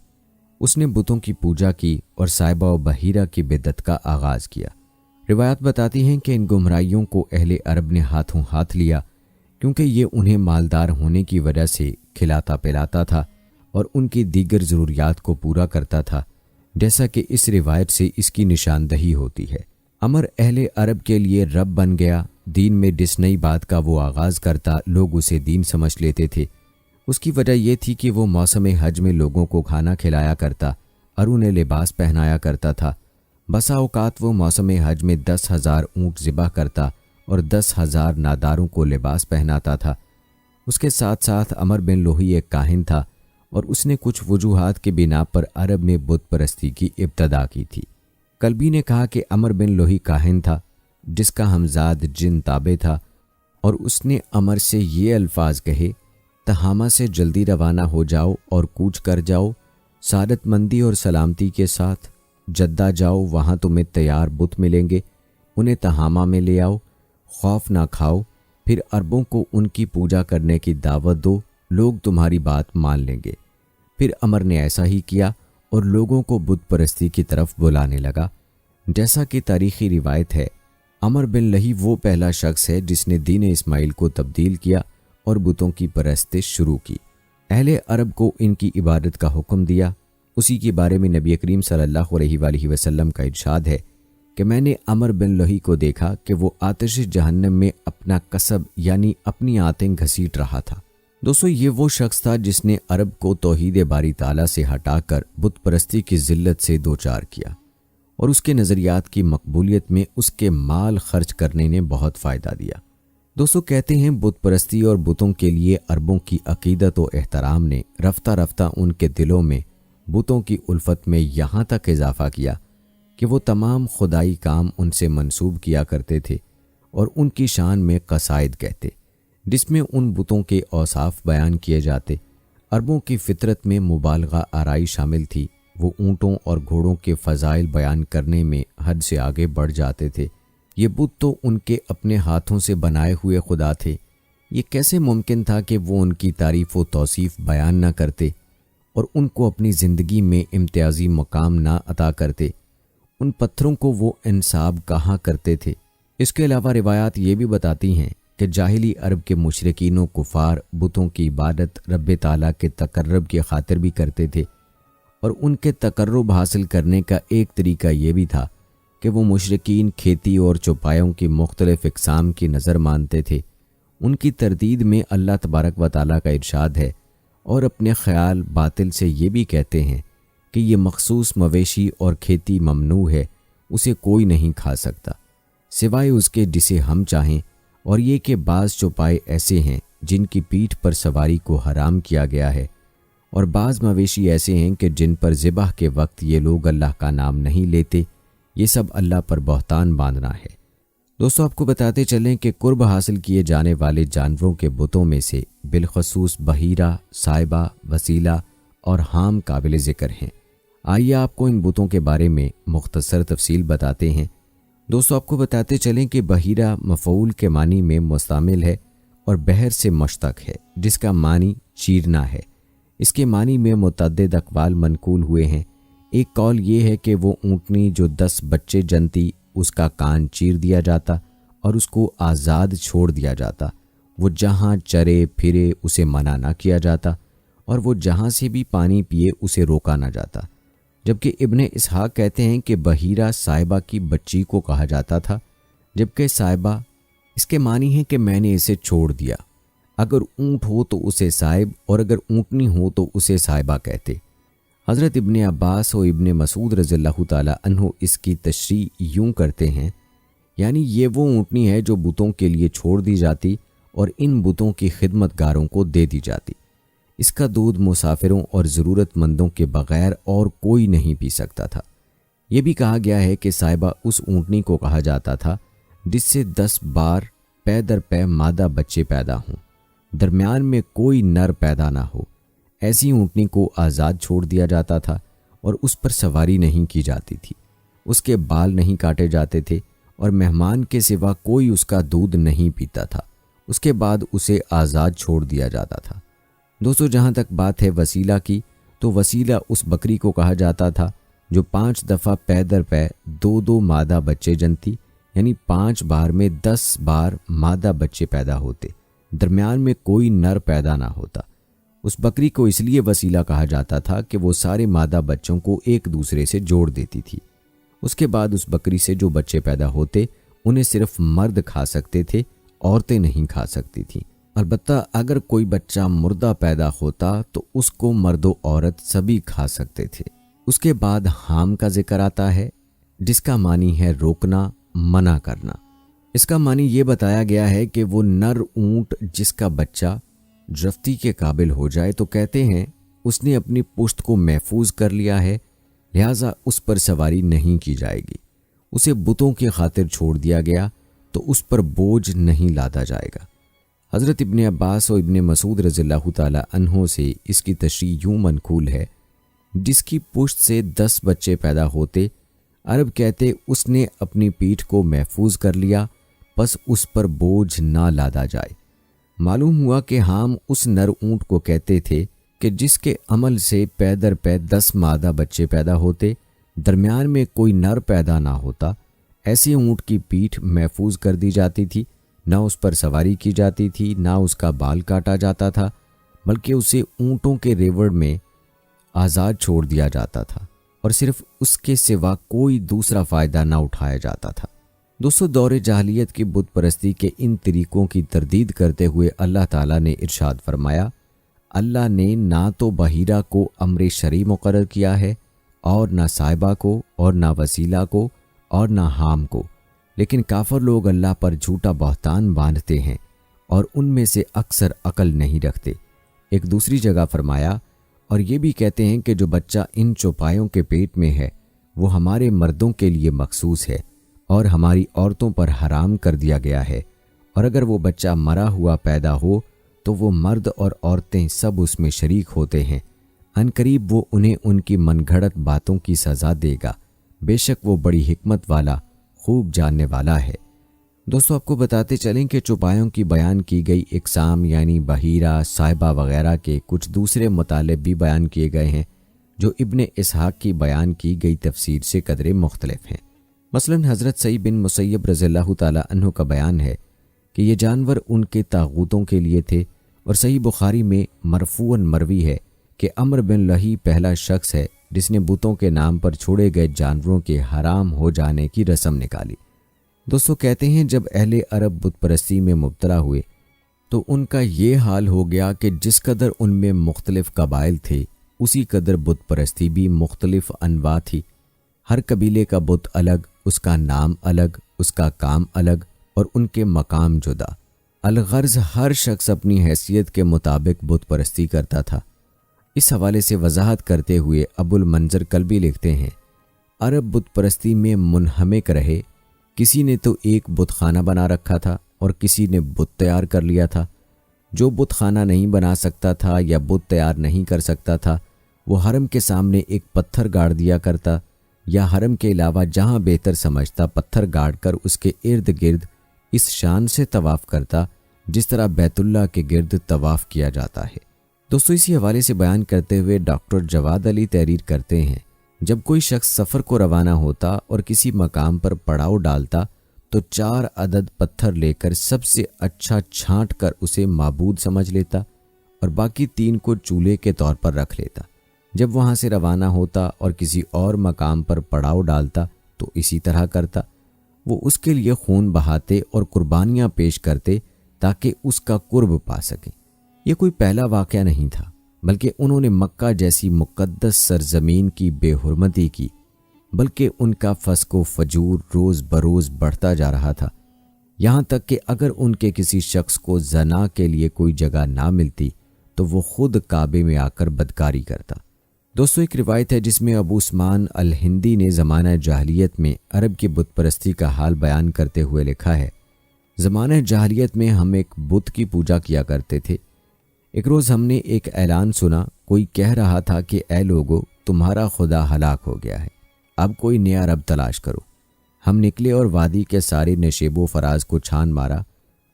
اس نے بتوں کی پوجا کی اور صائبہ و بحیرہ کی بدعت کا آغاز کیا۔ روایات بتاتی ہیں کہ ان گمراہیوں کو اہل عرب نے ہاتھوں ہاتھ لیا کیونکہ یہ انہیں مالدار ہونے کی وجہ سے کھلاتا پلاتا تھا اور ان کی دیگر ضروریات کو پورا کرتا تھا، جیسا کہ اس روایت سے اس کی نشاندہی ہوتی ہے۔ عمر اہل عرب کے لیے رب بن گیا۔ دین میں جس نئی بات کا وہ آغاز کرتا لوگ اسے دین سمجھ لیتے تھے۔ اس کی وجہ یہ تھی کہ وہ موسم حج میں لوگوں کو کھانا کھلایا کرتا اور انہیں لباس پہنایا کرتا تھا۔ بسا اوقات وہ موسم حج میں 10,000 اونٹ ذبح کرتا اور 10,000 ناداروں کو لباس پہناتا تھا۔ اس کے ساتھ ساتھ عمر بن لوہی ایک کاہن تھا اور اس نے کچھ وجوہات کی بنا پر عرب میں بت پرستی کی ابتدا کی تھی۔ کلبی نے کہا کہ عمر بن لوہی کاہن تھا جس کا ہمزاد جن تابع تھا اور اس نے عمر سے یہ الفاظ کہے تہامہ سے جلدی روانہ ہو جاؤ اور کوچ کر جاؤ سعادت مندی اور سلامتی کے ساتھ۔ جدہ جاؤ، وہاں تمہیں تیار بت ملیں گے، انہیں تہامہ میں لے آؤ، خوف نہ کھاؤ، پھر عربوں کو ان کی پوجا کرنے کی دعوت دو، لوگ تمہاری بات مان لیں گے۔ پھر عمر نے ایسا ہی کیا اور لوگوں کو بت پرستی کی طرف بلانے لگا۔ جیسا کہ تاریخی روایت ہے، عمر بن لہی وہ پہلا شخص ہے جس نے دین اسماعیل کو تبدیل کیا اور بتوں کی پرستش شروع کی۔ اہل عرب کو ان کی عبادت کا حکم دیا۔ اسی کے بارے میں نبی کریم صلی اللہ علیہ وآلہ وسلم کا ارشاد ہے کہ میں نے عمر بن لوہی کو دیکھا کہ وہ آتش جہنم میں اپنا کسب یعنی اپنی آتیں گھسیٹ رہا تھا۔ دوستو یہ وہ شخص تھا جس نے عرب کو توحید باری تعالیٰ سے ہٹا کر بت پرستی کی ذلت سے دوچار کیا، اور اس کے نظریات کی مقبولیت میں اس کے مال خرچ کرنے نے بہت فائدہ دیا۔ دوستو کہتے ہیں بت پرستی اور بتوں کے لیے عربوں کی عقیدت و احترام نے رفتہ رفتہ ان کے دلوں میں بتوں کی الفت میں یہاں تک اضافہ کیا کہ وہ تمام خدائی کام ان سے منسوب کیا کرتے تھے اور ان کی شان میں قصائد کہتے، جس میں ان بتوں کے اوصاف بیان کیے جاتے۔ عربوں کی فطرت میں مبالغہ آرائی شامل تھی۔ وہ اونٹوں اور گھوڑوں کے فضائل بیان کرنے میں حد سے آگے بڑھ جاتے تھے۔ یہ بت تو ان کے اپنے ہاتھوں سے بنائے ہوئے خدا تھے۔ یہ کیسے ممکن تھا کہ وہ ان کی تعریف و توصیف بیان نہ کرتے اور ان کو اپنی زندگی میں امتیازی مقام نہ عطا کرتے؟ ان پتھروں کو وہ انصاب کہاں کرتے تھے؟ اس کے علاوہ روایات یہ بھی بتاتی ہیں کہ جاہلی عرب کے مشرکین و کفار بتوں کی عبادت رب تعالیٰ کے تقرب کی خاطر بھی کرتے تھے، اور ان کے تقرب حاصل کرنے کا ایک طریقہ یہ بھی تھا کہ وہ مشرکین کھیتی اور چوپایوں کی مختلف اقسام کی نظر مانتے تھے۔ ان کی تردید میں اللہ تبارک و تعالیٰ کا ارشاد ہے، اور اپنے خیال باطل سے یہ بھی کہتے ہیں کہ یہ مخصوص مویشی اور کھیتی ممنوع ہے، اسے کوئی نہیں کھا سکتا سوائے اس کے جسے ہم چاہیں، اور یہ کہ بعض چوپائے ایسے ہیں جن کی پیٹھ پر سواری کو حرام کیا گیا ہے، اور بعض مویشی ایسے ہیں کہ جن پر ذبح کے وقت یہ لوگ اللہ کا نام نہیں لیتے۔ یہ سب اللہ پر بہتان باندھنا ہے۔ دوستو آپ کو بتاتے چلیں کہ قرب حاصل کیے جانے والے جانوروں کے بتوں میں سے بالخصوص بحیرہ، صائبہ، وسیلہ اور حام قابل ذکر ہیں۔ آئیے آپ کو ان بتوں کے بارے میں مختصر تفصیل بتاتے ہیں۔ دوستو آپ کو بتاتے چلیں کہ بحیرہ مفعول کے معنی میں مستعمل ہے اور بحر سے مشتق ہے جس کا معنی چیرنا ہے۔ اس کے معنی میں متعدد اقوال منقول ہوئے ہیں۔ ایک قول یہ ہے کہ وہ اونٹنی جو 10 بچے جنتی اس کا کان چیر دیا جاتا اور اس کو آزاد چھوڑ دیا جاتا، وہ جہاں چرے پھرے اسے منع نہ کیا جاتا اور وہ جہاں سے بھی پانی پیے اسے روکا نہ جاتا۔ جبکہ ابن اسحاق کہتے ہیں کہ بحیرہ صاحبہ کی بچی کو کہا جاتا تھا، جبکہ صاحبہ اس کے معنی ہے کہ میں نے اسے چھوڑ دیا۔ اگر اونٹ ہو تو اسے صاحب اور اگر اونٹنی ہو تو اسے صاحبہ کہتے۔ حضرت ابن عباس اور ابن مسعود رضی اللہ تعالی عنہ اس کی تشریح یوں کرتے ہیں، یعنی یہ وہ اونٹنی ہے جو بتوں کے لیے چھوڑ دی جاتی اور ان بتوں کی خدمت گاروں کو دے دی جاتی۔ اس کا دودھ مسافروں اور ضرورت مندوں کے بغیر اور کوئی نہیں پی سکتا تھا۔ یہ بھی کہا گیا ہے کہ صاحبہ اس اونٹنی کو کہا جاتا تھا جس سے 10 بار پے در پے مادہ بچے پیدا ہوں، درمیان میں کوئی نر پیدا نہ ہو۔ ایسی اونٹنی کو آزاد چھوڑ دیا جاتا تھا اور اس پر سواری نہیں کی جاتی تھی، اس کے بال نہیں کاٹے جاتے تھے اور مہمان کے سوا کوئی اس کا دودھ نہیں پیتا تھا۔ اس کے بعد اسے آزاد چھوڑ دیا جاتا تھا۔ دوستو جہاں تک بات ہے وسیلہ کی، تو وسیلہ اس بکری کو کہا جاتا تھا جو 5 دفعہ پے در پے 2 مادہ بچے جنتی، یعنی 5 بار میں 10 بار مادہ بچے پیدا ہوتے، درمیان میں کوئی نر پیدا نہ ہوتا۔ اس بکری کو اس لیے وسیلہ کہا جاتا تھا کہ وہ سارے مادہ بچوں کو ایک دوسرے سے جوڑ دیتی تھی۔ اس کے بعد اس بکری سے جو بچے پیدا ہوتے انہیں صرف مرد کھا سکتے تھے، عورتیں نہیں کھا سکتی تھیں۔ البتہ اگر کوئی بچہ مردہ پیدا ہوتا تو اس کو مرد و عورت سبھی کھا سکتے تھے۔ اس کے بعد حام کا ذکر آتا ہے جس کا معنی ہے روکنا، منع کرنا۔ اس کا معنی یہ بتایا گیا ہے کہ وہ نر اونٹ جس کا بچہ رفتی کے قابل ہو جائے تو کہتے ہیں اس نے اپنی پشت کو محفوظ کر لیا ہے، لہٰذا اس پر سواری نہیں کی جائے گی۔ اسے بتوں کی خاطر چھوڑ دیا گیا تو اس پر بوجھ نہیں لادا جائے گا۔ حضرت ابن عباس اور ابن مسعود رضی اللہ تعالی عنہ سے اس کی تشریح یوں منقول ہے، جس کی پشت سے 10 بچے پیدا ہوتے، عرب کہتے اس نے اپنی پیٹھ کو محفوظ کر لیا، پس اس پر بوجھ نہ لادا جائے۔ معلوم ہوا کہ حام اس نر اونٹ کو کہتے تھے کہ جس کے عمل سے پے در پے 10 مادہ بچے پیدا ہوتے، درمیان میں کوئی نر پیدا نہ ہوتا۔ ایسے اونٹ کی پیٹھ محفوظ کر دی جاتی تھی، نہ اس پر سواری کی جاتی تھی، نہ اس کا بال کاٹا جاتا تھا، بلکہ اسے اونٹوں کے ریوڑ میں آزاد چھوڑ دیا جاتا تھا اور صرف اس کے سوا کوئی دوسرا فائدہ نہ اٹھایا جاتا تھا۔ دوستو دور جاہلیت کی بت پرستی کے ان طریقوں کی تردید کرتے ہوئے اللہ تعالیٰ نے ارشاد فرمایا، اللہ نے نہ تو بحیرہ کو امر شرعی مقرر کیا ہے اور نہ صاحبہ کو اور نہ وسیلہ کو اور نہ حام کو، لیکن کافر لوگ اللہ پر جھوٹا بہتان باندھتے ہیں اور ان میں سے اکثر عقل نہیں رکھتے۔ ایک دوسری جگہ فرمایا، اور یہ بھی کہتے ہیں کہ جو بچہ ان چوپایوں کے پیٹ میں ہے وہ ہمارے مردوں کے لیے مخصوص ہے اور ہماری عورتوں پر حرام کر دیا گیا ہے، اور اگر وہ بچہ مرا ہوا پیدا ہو تو وہ مرد اور عورتیں سب اس میں شریک ہوتے ہیں، عنقریب وہ انہیں ان کی من گھڑت باتوں کی سزا دے گا، بے شک وہ بڑی حکمت والا خوب جاننے والا ہے۔ دوستو آپ کو بتاتے چلیں کہ چوپایوں کی بیان کی گئی اقسام یعنی بحیرہ، صاحبہ وغیرہ کے کچھ دوسرے مطالب بھی بیان کیے گئے ہیں جو ابن اسحاق کی بیان کی گئی تفسیر سے قدرے مختلف ہیں۔ مثلا حضرت سعید بن مسیب رضی اللہ تعالی عنہ کا بیان ہے کہ یہ جانور ان کے طاغوتوں کے لیے تھے، اور صحیح بخاری میں مرفوعاً مروی ہے کہ عمر بن لہی پہلا شخص ہے جس نے بتوں کے نام پر چھوڑے گئے جانوروں کے حرام ہو جانے کی رسم نکالی۔ دوستو کہتے ہیں جب اہل عرب بت پرستی میں مبتلا ہوئے تو ان کا یہ حال ہو گیا کہ جس قدر ان میں مختلف قبائل تھے اسی قدر بت پرستی بھی مختلف انواع تھی۔ ہر قبیلے کا بت الگ، اس کا نام الگ، اس کا کام الگ اور ان کے مقام جدا۔ الغرض ہر شخص اپنی حیثیت کے مطابق بت پرستی کرتا تھا۔ اس حوالے سے وضاحت کرتے ہوئے ابو المنظر کلبی لکھتے ہیں، عرب بت پرستی میں منہمک رہے، کسی نے تو ایک بت خانہ بنا رکھا تھا اور کسی نے بت تیار کر لیا تھا۔ جو بت خانہ نہیں بنا سکتا تھا یا بت تیار نہیں کر سکتا تھا وہ حرم کے سامنے ایک پتھر گاڑ دیا کرتا یا حرم کے علاوہ جہاں بہتر سمجھتا پتھر گاڑ کر اس کے ارد گرد اس شان سے طواف کرتا جس طرح بیت اللہ کے گرد طواف کیا جاتا ہے۔ دوستو، اسی حوالے سے بیان کرتے ہوئے ڈاکٹر جواد علی تحریر کرتے ہیں، جب کوئی شخص سفر کو روانہ ہوتا اور کسی مقام پر پڑاؤ ڈالتا تو 4 عدد پتھر لے کر سب سے اچھا چھانٹ کر اسے معبود سمجھ لیتا اور باقی 3 کو چولہے کے طور پر رکھ لیتا۔ جب وہاں سے روانہ ہوتا اور کسی اور مقام پر پڑاؤ ڈالتا تو اسی طرح کرتا۔ وہ اس کے لیے خون بہاتے اور قربانیاں پیش کرتے تاکہ اس کا قرب پا سکیں۔ یہ کوئی پہلا واقعہ نہیں تھا، بلکہ انہوں نے مکہ جیسی مقدس سرزمین کی بے حرمتی کی، بلکہ ان کا فسق و فجور روز بروز بڑھتا جا رہا تھا، یہاں تک کہ اگر ان کے کسی شخص کو زنا کے لیے کوئی جگہ نہ ملتی تو وہ خود کعبے میں آ کر بدکاری کرتا۔ دوستو، ایک روایت ہے جس میں ابو عثمان الہندی نے زمانہ جاہلیت میں عرب کی بت پرستی کا حال بیان کرتے ہوئے لکھا ہے، زمانہ جاہلیت میں ہم ایک بت کی پوجا کیا کرتے تھے۔ ایک روز ہم نے ایک اعلان سنا، کوئی کہہ رہا تھا کہ اے لوگو، تمہارا خدا ہلاک ہو گیا ہے، اب کوئی نیا رب تلاش کرو۔ ہم نکلے اور وادی کے سارے نشیب و فراز کو چھان مارا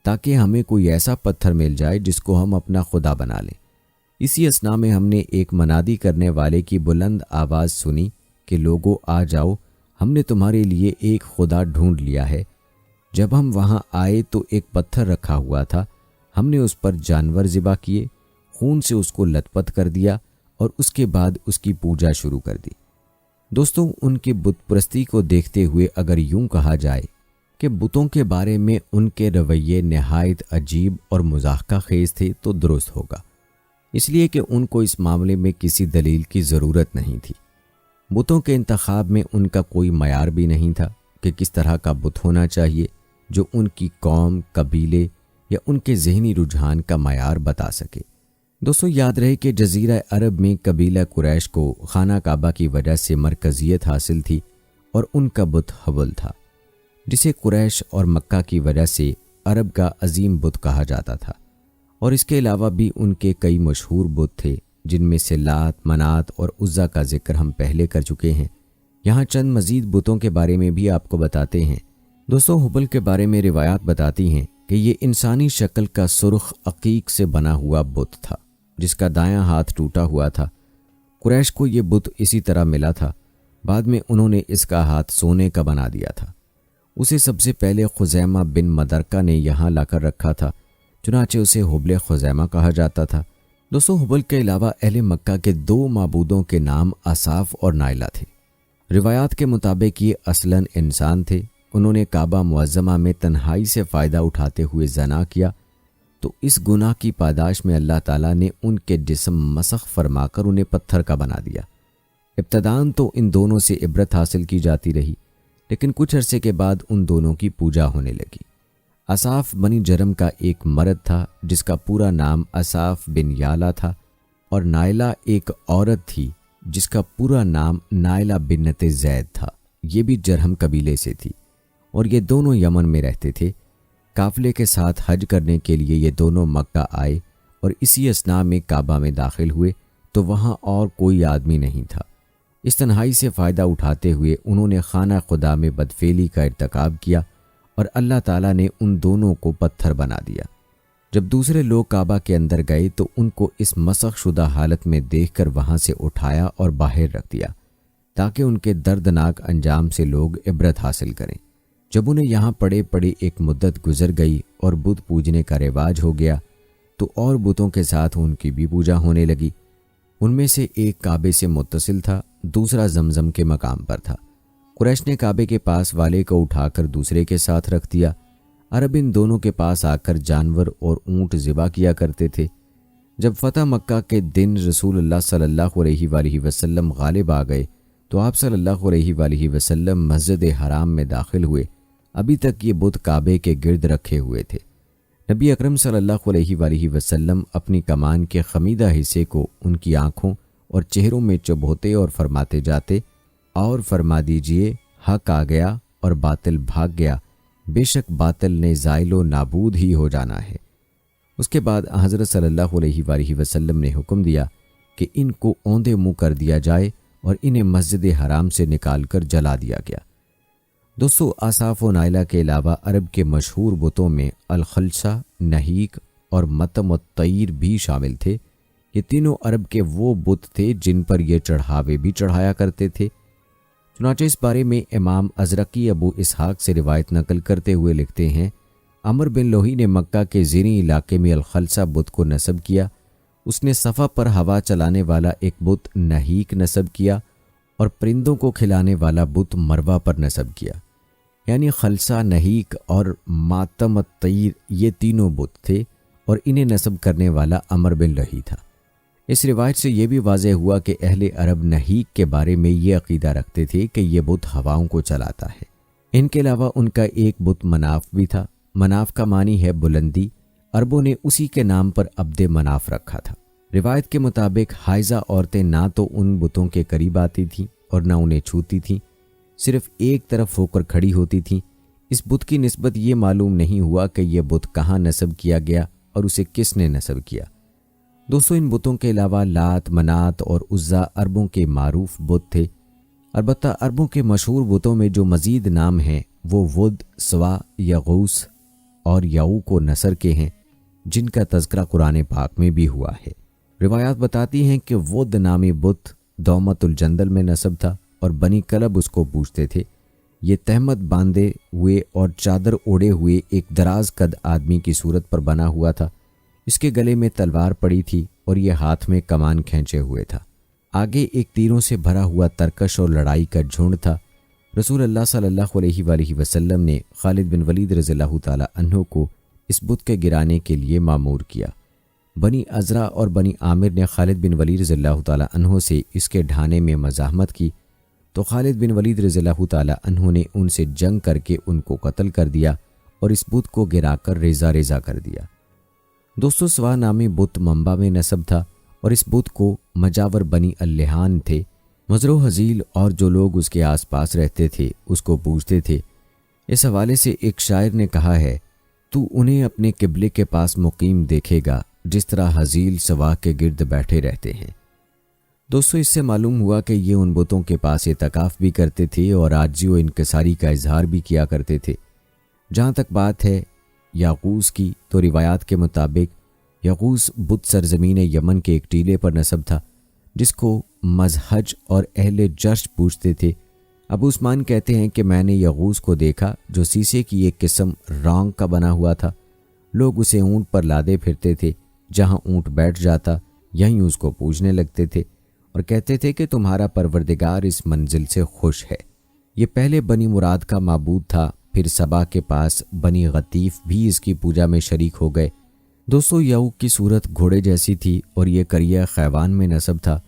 تاکہ ہمیں کوئی ایسا پتھر مل جائے جس کو ہم اپنا خدا بنا لیں۔ اسی اثنا میں ہم نے ایک منادی کرنے والے کی بلند آواز سنی کہ لوگو آ جاؤ، ہم نے تمہارے لیے ایک خدا ڈھونڈ لیا ہے۔ جب ہم وہاں آئے تو ایک پتھر رکھا ہوا تھا، ہم نے اس پر جانور ذبح کیے، خون سے اس کو لت پت کر دیا اور اس کے بعد اس کی پوجا شروع کر دی۔ دوستوں، ان کی بت پرستی کو دیکھتے ہوئے اگر یوں کہا جائے کہ بتوں کے بارے میں ان کے رویے نہایت عجیب اور مضحکہ خیز تھے تو درست ہوگا، اس لیے کہ ان کو اس معاملے میں کسی دلیل کی ضرورت نہیں تھی۔ بتوں کے انتخاب میں ان کا کوئی معیار بھی نہیں تھا کہ کس طرح کا بت ہونا چاہیے جو ان کی قوم، قبیلے یا ان کے ذہنی رجحان کا معیار بتا سکے۔ دوستو، یاد رہے کہ جزیرہ عرب میں قبیلہ قریش کو خانہ کعبہ کی وجہ سے مرکزیت حاصل تھی اور ان کا بت حبل تھا، جسے قریش اور مکہ کی وجہ سے عرب کا عظیم بت کہا جاتا تھا، اور اس کے علاوہ بھی ان کے کئی مشہور بت تھے جن میں سے لات، منات اور عزا کا ذکر ہم پہلے کر چکے ہیں۔ یہاں چند مزید بتوں کے بارے میں بھی آپ کو بتاتے ہیں۔ دوستو، حبل کے بارے میں روایات بتاتی ہیں کہ یہ انسانی شکل کا سرخ عقیق سے بنا ہوا بت تھا جس کا دایاں ہاتھ ٹوٹا ہوا تھا۔ قریش کو یہ بت اسی طرح ملا تھا، بعد میں انہوں نے اس کا ہاتھ سونے کا بنا دیا تھا۔ اسے سب سے پہلے خزیمہ بن مدرکہ نے یہاں لا کر رکھا تھا، چنانچہ اسے حبل خزیمہ کہا جاتا تھا۔ دوستو، حبل کے علاوہ اہل مکہ کے 2 معبودوں کے نام اصاف اور نائلہ تھے۔ روایات کے مطابق یہ اصلاً انسان تھے۔ انہوں نے کعبہ معظمہ میں تنہائی سے فائدہ اٹھاتے ہوئے زنا کیا تو اس گناہ کی پاداش میں اللہ تعالیٰ نے ان کے جسم مسخ فرما کر انہیں پتھر کا بنا دیا۔ ابتداً تو ان دونوں سے عبرت حاصل کی جاتی رہی، لیکن کچھ عرصے کے بعد ان دونوں کی پوجا ہونے لگی۔ اصاف بنی جرم کا ایک مرد تھا جس کا پورا نام اصاف بن یالا تھا، اور نائلہ ایک عورت تھی جس کا پورا نام نائلہ بنت زید تھا۔ یہ بھی جرہم قبیلے سے تھی اور یہ دونوں یمن میں رہتے تھے۔ قافلے کے ساتھ حج کرنے کے لیے یہ دونوں مکہ آئے اور اسی اثنا میں کعبہ میں داخل ہوئے تو وہاں اور کوئی آدمی نہیں تھا۔ اس تنہائی سے فائدہ اٹھاتے ہوئے انہوں نے خانہ خدا میں بدفعلی کا ارتکاب کیا اور اللہ تعالیٰ نے ان دونوں کو پتھر بنا دیا۔ جب دوسرے لوگ کعبہ کے اندر گئے تو ان کو اس مسخ شدہ حالت میں دیکھ کر وہاں سے اٹھایا اور باہر رکھ دیا تاکہ ان کے دردناک انجام سے لوگ عبرت حاصل کریں۔ جب انہیں یہاں پڑے پڑے ایک مدت گزر گئی اور بت پوجنے کا رواج ہو گیا تو اور بتوں کے ساتھ ان کی بھی پوجا ہونے لگی۔ ان میں سے ایک کعبے سے متصل تھا، دوسرا زمزم کے مقام پر تھا۔ قریش نے کعبے کے پاس والے کو اٹھا کر دوسرے کے ساتھ رکھ دیا۔ عرب ان دونوں کے پاس آ کر جانور اور اونٹ ذبح کیا کرتے تھے۔ جب فتح مکہ کے دن رسول اللہ صلی اللہ علیہ وآلہ وسلم غالب آ گئے تو آپ صلی اللہ علیہ وآلہ وسلم مسجد حرام میں داخل ہوئے۔ ابھی تک یہ بت کعبے کے گرد رکھے ہوئے تھے۔ نبی اکرم صلی اللہ علیہ وآلہ وسلم اپنی کمان کے خمیدہ حصے کو ان کی آنکھوں اور چہروں میں چبھوتے اور فرماتے جاتے، اور فرما دیجئے حق آ گیا اور باطل بھاگ گیا، بے شک باطل نے زائل و نابود ہی ہو جانا ہے۔ اس کے بعد حضرت صلی اللہ علیہ وآلہ وسلم نے حکم دیا کہ ان کو اوندے منہ کر دیا جائے اور انہیں مسجد حرام سے نکال کر جلا دیا گیا۔ دوستو، آصاف و نائلہ کے علاوہ عرب کے مشہور بتوں میں الخلصہ، نحیک اور متم الطیر بھی شامل تھے۔ یہ تینوں عرب کے وہ بت تھے جن پر یہ چڑھاوے بھی چڑھایا کرتے تھے۔ چنانچہ اس بارے میں امام ازرقی ابو اسحاق سے روایت نقل کرتے ہوئے لکھتے ہیں، عمر بن لوہی نے مکہ کے زیریں علاقے میں الخلصہ بت کو نصب کیا۔ اس نے صفا پر ہوا چلانے والا ایک بت نحیک نصب کیا اور پرندوں کو کھلانے والا بت مروہ پر نصب کیا۔ یعنی خلصہ، نحیک اور ماتم الطیر یہ تینوں بت تھے اور انہیں نصب کرنے والا عمر بن لوہی تھا۔ اس روایت سے یہ بھی واضح ہوا کہ اہل عرب نحیک کے بارے میں یہ عقیدہ رکھتے تھے کہ یہ بت ہواؤں کو چلاتا ہے۔ ان کے علاوہ ان کا ایک بت مناف بھی تھا۔ مناف کا معنی ہے بلندی۔ عربوں نے اسی کے نام پر عبد مناف رکھا تھا۔ روایت کے مطابق حائضہ عورتیں نہ تو ان بتوں کے قریب آتی تھیں اور نہ انہیں چھوتی تھیں، صرف ایک طرف ہو کر کھڑی ہوتی تھیں۔ اس بت کی نسبت یہ معلوم نہیں ہوا کہ یہ بت کہاں نصب کیا گیا اور اسے کس نے نصب کیا۔ دوستو، ان بتوں کے علاوہ لات، منات اور عزا عربوں کے معروف بت تھے۔ البتہ عربوں کے مشہور بتوں میں جو مزید نام ہیں وہ ود، سوا، یغوث اور یعوق و نصر کے ہیں، جن کا تذکرہ قرآن پاک میں بھی ہوا ہے۔ روایات بتاتی ہیں کہ ود نامی بت دومت الجندل میں نصب تھا اور بنی کلب اس کو پوجتے تھے۔ یہ تہمت باندھے ہوئے اور چادر اوڑھے ہوئے ایک دراز قد آدمی کی صورت پر بنا ہوا تھا۔ اس کے گلے میں تلوار پڑی تھی اور یہ ہاتھ میں کمان کھینچے ہوئے تھا۔ آگے ایک تیروں سے بھرا ہوا ترکش اور لڑائی کا جھنڈ تھا۔ رسول اللہ صلی اللہ علیہ وآلہ وسلم نے خالد بن ولید رضی اللہ تعالی عنہ کو اس بت کے گرانے کے لیے مامور کیا۔ بنی ازرا اور بنی عامر نے خالد بن ولید رضی اللہ تعالی عنہ سے اس کے ڈھانے میں مزاحمت کی تو خالد بن ولید رضی اللہ تعالی عنہ نے ان سے جنگ کر کے ان کو قتل کر دیا اور اس بت کو گرا کر ریزہ ریزہ کر دیا۔ دوستو، سوا نامی بت منبع میں نصب تھا اور اس بت کو مجاور بنی اللحان تھے۔ مزر و حزیل اور جو لوگ اس کے آس پاس رہتے تھے اس کو پوجتے تھے۔ اس حوالے سے ایک شاعر نے کہا ہے، تو انہیں اپنے قبلے کے پاس مقیم دیکھے گا جس طرح حزیل سوا کے گرد بیٹھے رہتے ہیں۔ دوستو، اس سے معلوم ہوا کہ یہ ان بتوں کے پاس اعتکاف بھی کرتے تھے اور عاجزی و انکساری کا اظہار بھی کیا کرتے تھے۔ جہاں تک بات ہے یغوث کی، تو روایات کے مطابق یغوث بت سرزمین یمن کے ایک ٹیلے پر نصب تھا جس کو مزہج اور اہل جرش پوجتے تھے۔ ابو عثمان کہتے ہیں کہ میں نے یغوث کو دیکھا جو سیسے کی ایک قسم رانگ کا بنا ہوا تھا۔ لوگ اسے اونٹ پر لادے پھرتے تھے، جہاں اونٹ بیٹھ جاتا یہیں اس کو پوجنے لگتے تھے اور کہتے تھے کہ تمہارا پروردگار اس منزل سے خوش ہے۔ یہ پہلے بنی مراد کا معبود تھا، پھر سبا کے پاس بنی غطیف بھی اس کی پوجا میں شریک ہو گئے۔ دوستو، یعوق کی صورت گھوڑے جیسی تھی اور یہ قریہ خیوان میں نصب تھا۔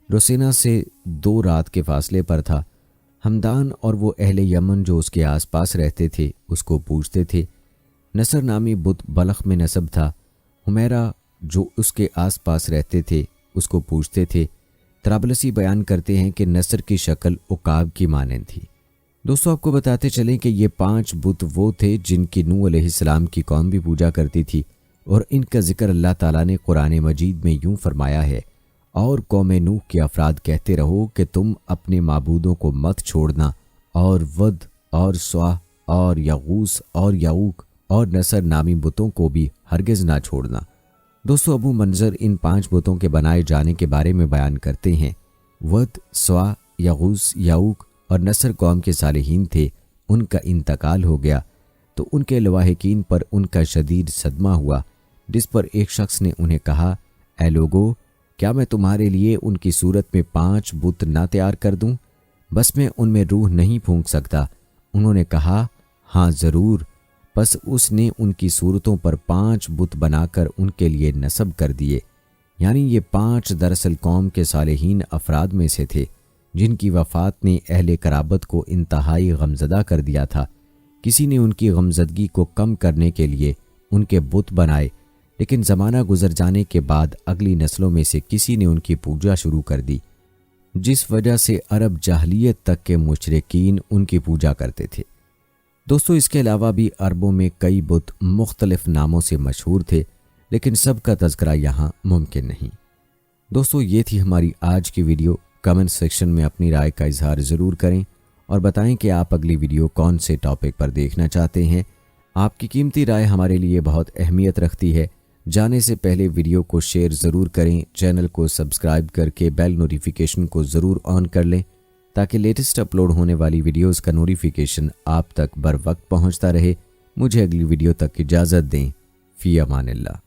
روسینا سے 2 رات کے فاصلے پر تھا۔ ہمدان اور وہ اہل یمن جو اس کے آس پاس رہتے تھے اس کو پوجتے تھے۔ نصر نامی بت بلخ میں نصب تھا۔ حمیرہ جو اس کے آس پاس رہتے تھے اس کو پوجتے تھے۔ طرابلسی بیان کرتے ہیں کہ نصر کی شکل عقاب کی مانند تھی۔ دوستو، آپ کو بتاتے چلیں کہ یہ 5 بت وہ تھے جن کی نوح علیہ السلام کی قوم بھی پوجا کرتی تھی، اور ان کا ذکر اللہ تعالیٰ نے قرآن مجید میں یوں فرمایا ہے، اور قوم نوح کے افراد کہتے رہو کہ تم اپنے معبودوں کو مت چھوڑنا، اور ود اور سوا اور یغوث اور یعوق اور نصر نامی بتوں کو بھی ہرگز نہ چھوڑنا۔ دوستو، ابو منظر ان 5 بتوں کے بنائے جانے کے بارے میں بیان کرتے ہیں۔ ود، سوا، یغوث، یعوق اور نصر قوم کے صالحین تھے۔ ان کا انتقال ہو گیا تو ان کے لواحقین پر ان کا شدید صدمہ ہوا، جس پر ایک شخص نے انہیں کہا، اے لوگو، کیا میں تمہارے لیے ان کی صورت میں 5 بت نہ تیار کر دوں؟ بس میں ان میں روح نہیں پھونک سکتا۔ انہوں نے کہا، ہاں ضرور۔ پس اس نے ان کی صورتوں پر 5 بت بنا کر ان کے لیے نصب کر دیے۔ یعنی یہ 5 دراصل قوم کے صالحین افراد میں سے تھے جن کی وفات نے اہل قرابت کو انتہائی غمزدہ کر دیا تھا۔ کسی نے ان کی غمزدگی کو کم کرنے کے لیے ان کے بت بنائے، لیکن زمانہ گزر جانے کے بعد اگلی نسلوں میں سے کسی نے ان کی پوجا شروع کر دی، جس وجہ سے عرب جاہلیت تک کے مشرکین ان کی پوجا کرتے تھے۔ دوستو، اس کے علاوہ بھی عربوں میں کئی بت مختلف ناموں سے مشہور تھے، لیکن سب کا تذکرہ یہاں ممکن نہیں۔ دوستو، یہ تھی ہماری آج کی ویڈیو۔ کمنٹ سیکشن میں اپنی رائے کا اظہار ضرور کریں اور بتائیں کہ آپ اگلی ویڈیو کون سے ٹاپک پر دیکھنا چاہتے ہیں۔ آپ کی قیمتی رائے ہمارے لیے بہت اہمیت رکھتی ہے۔ جانے سے پہلے ویڈیو کو شیئر ضرور کریں، چینل کو سبسکرائب کر کے بیل نوٹیفیکیشن کو ضرور آن کر لیں تاکہ لیٹسٹ اپلوڈ ہونے والی ویڈیوز کا نوٹیفیکیشن آپ تک بر وقت پہنچتا رہے۔ مجھے اگلی ویڈیو تک اجازت دیں۔ فی امان اللہ۔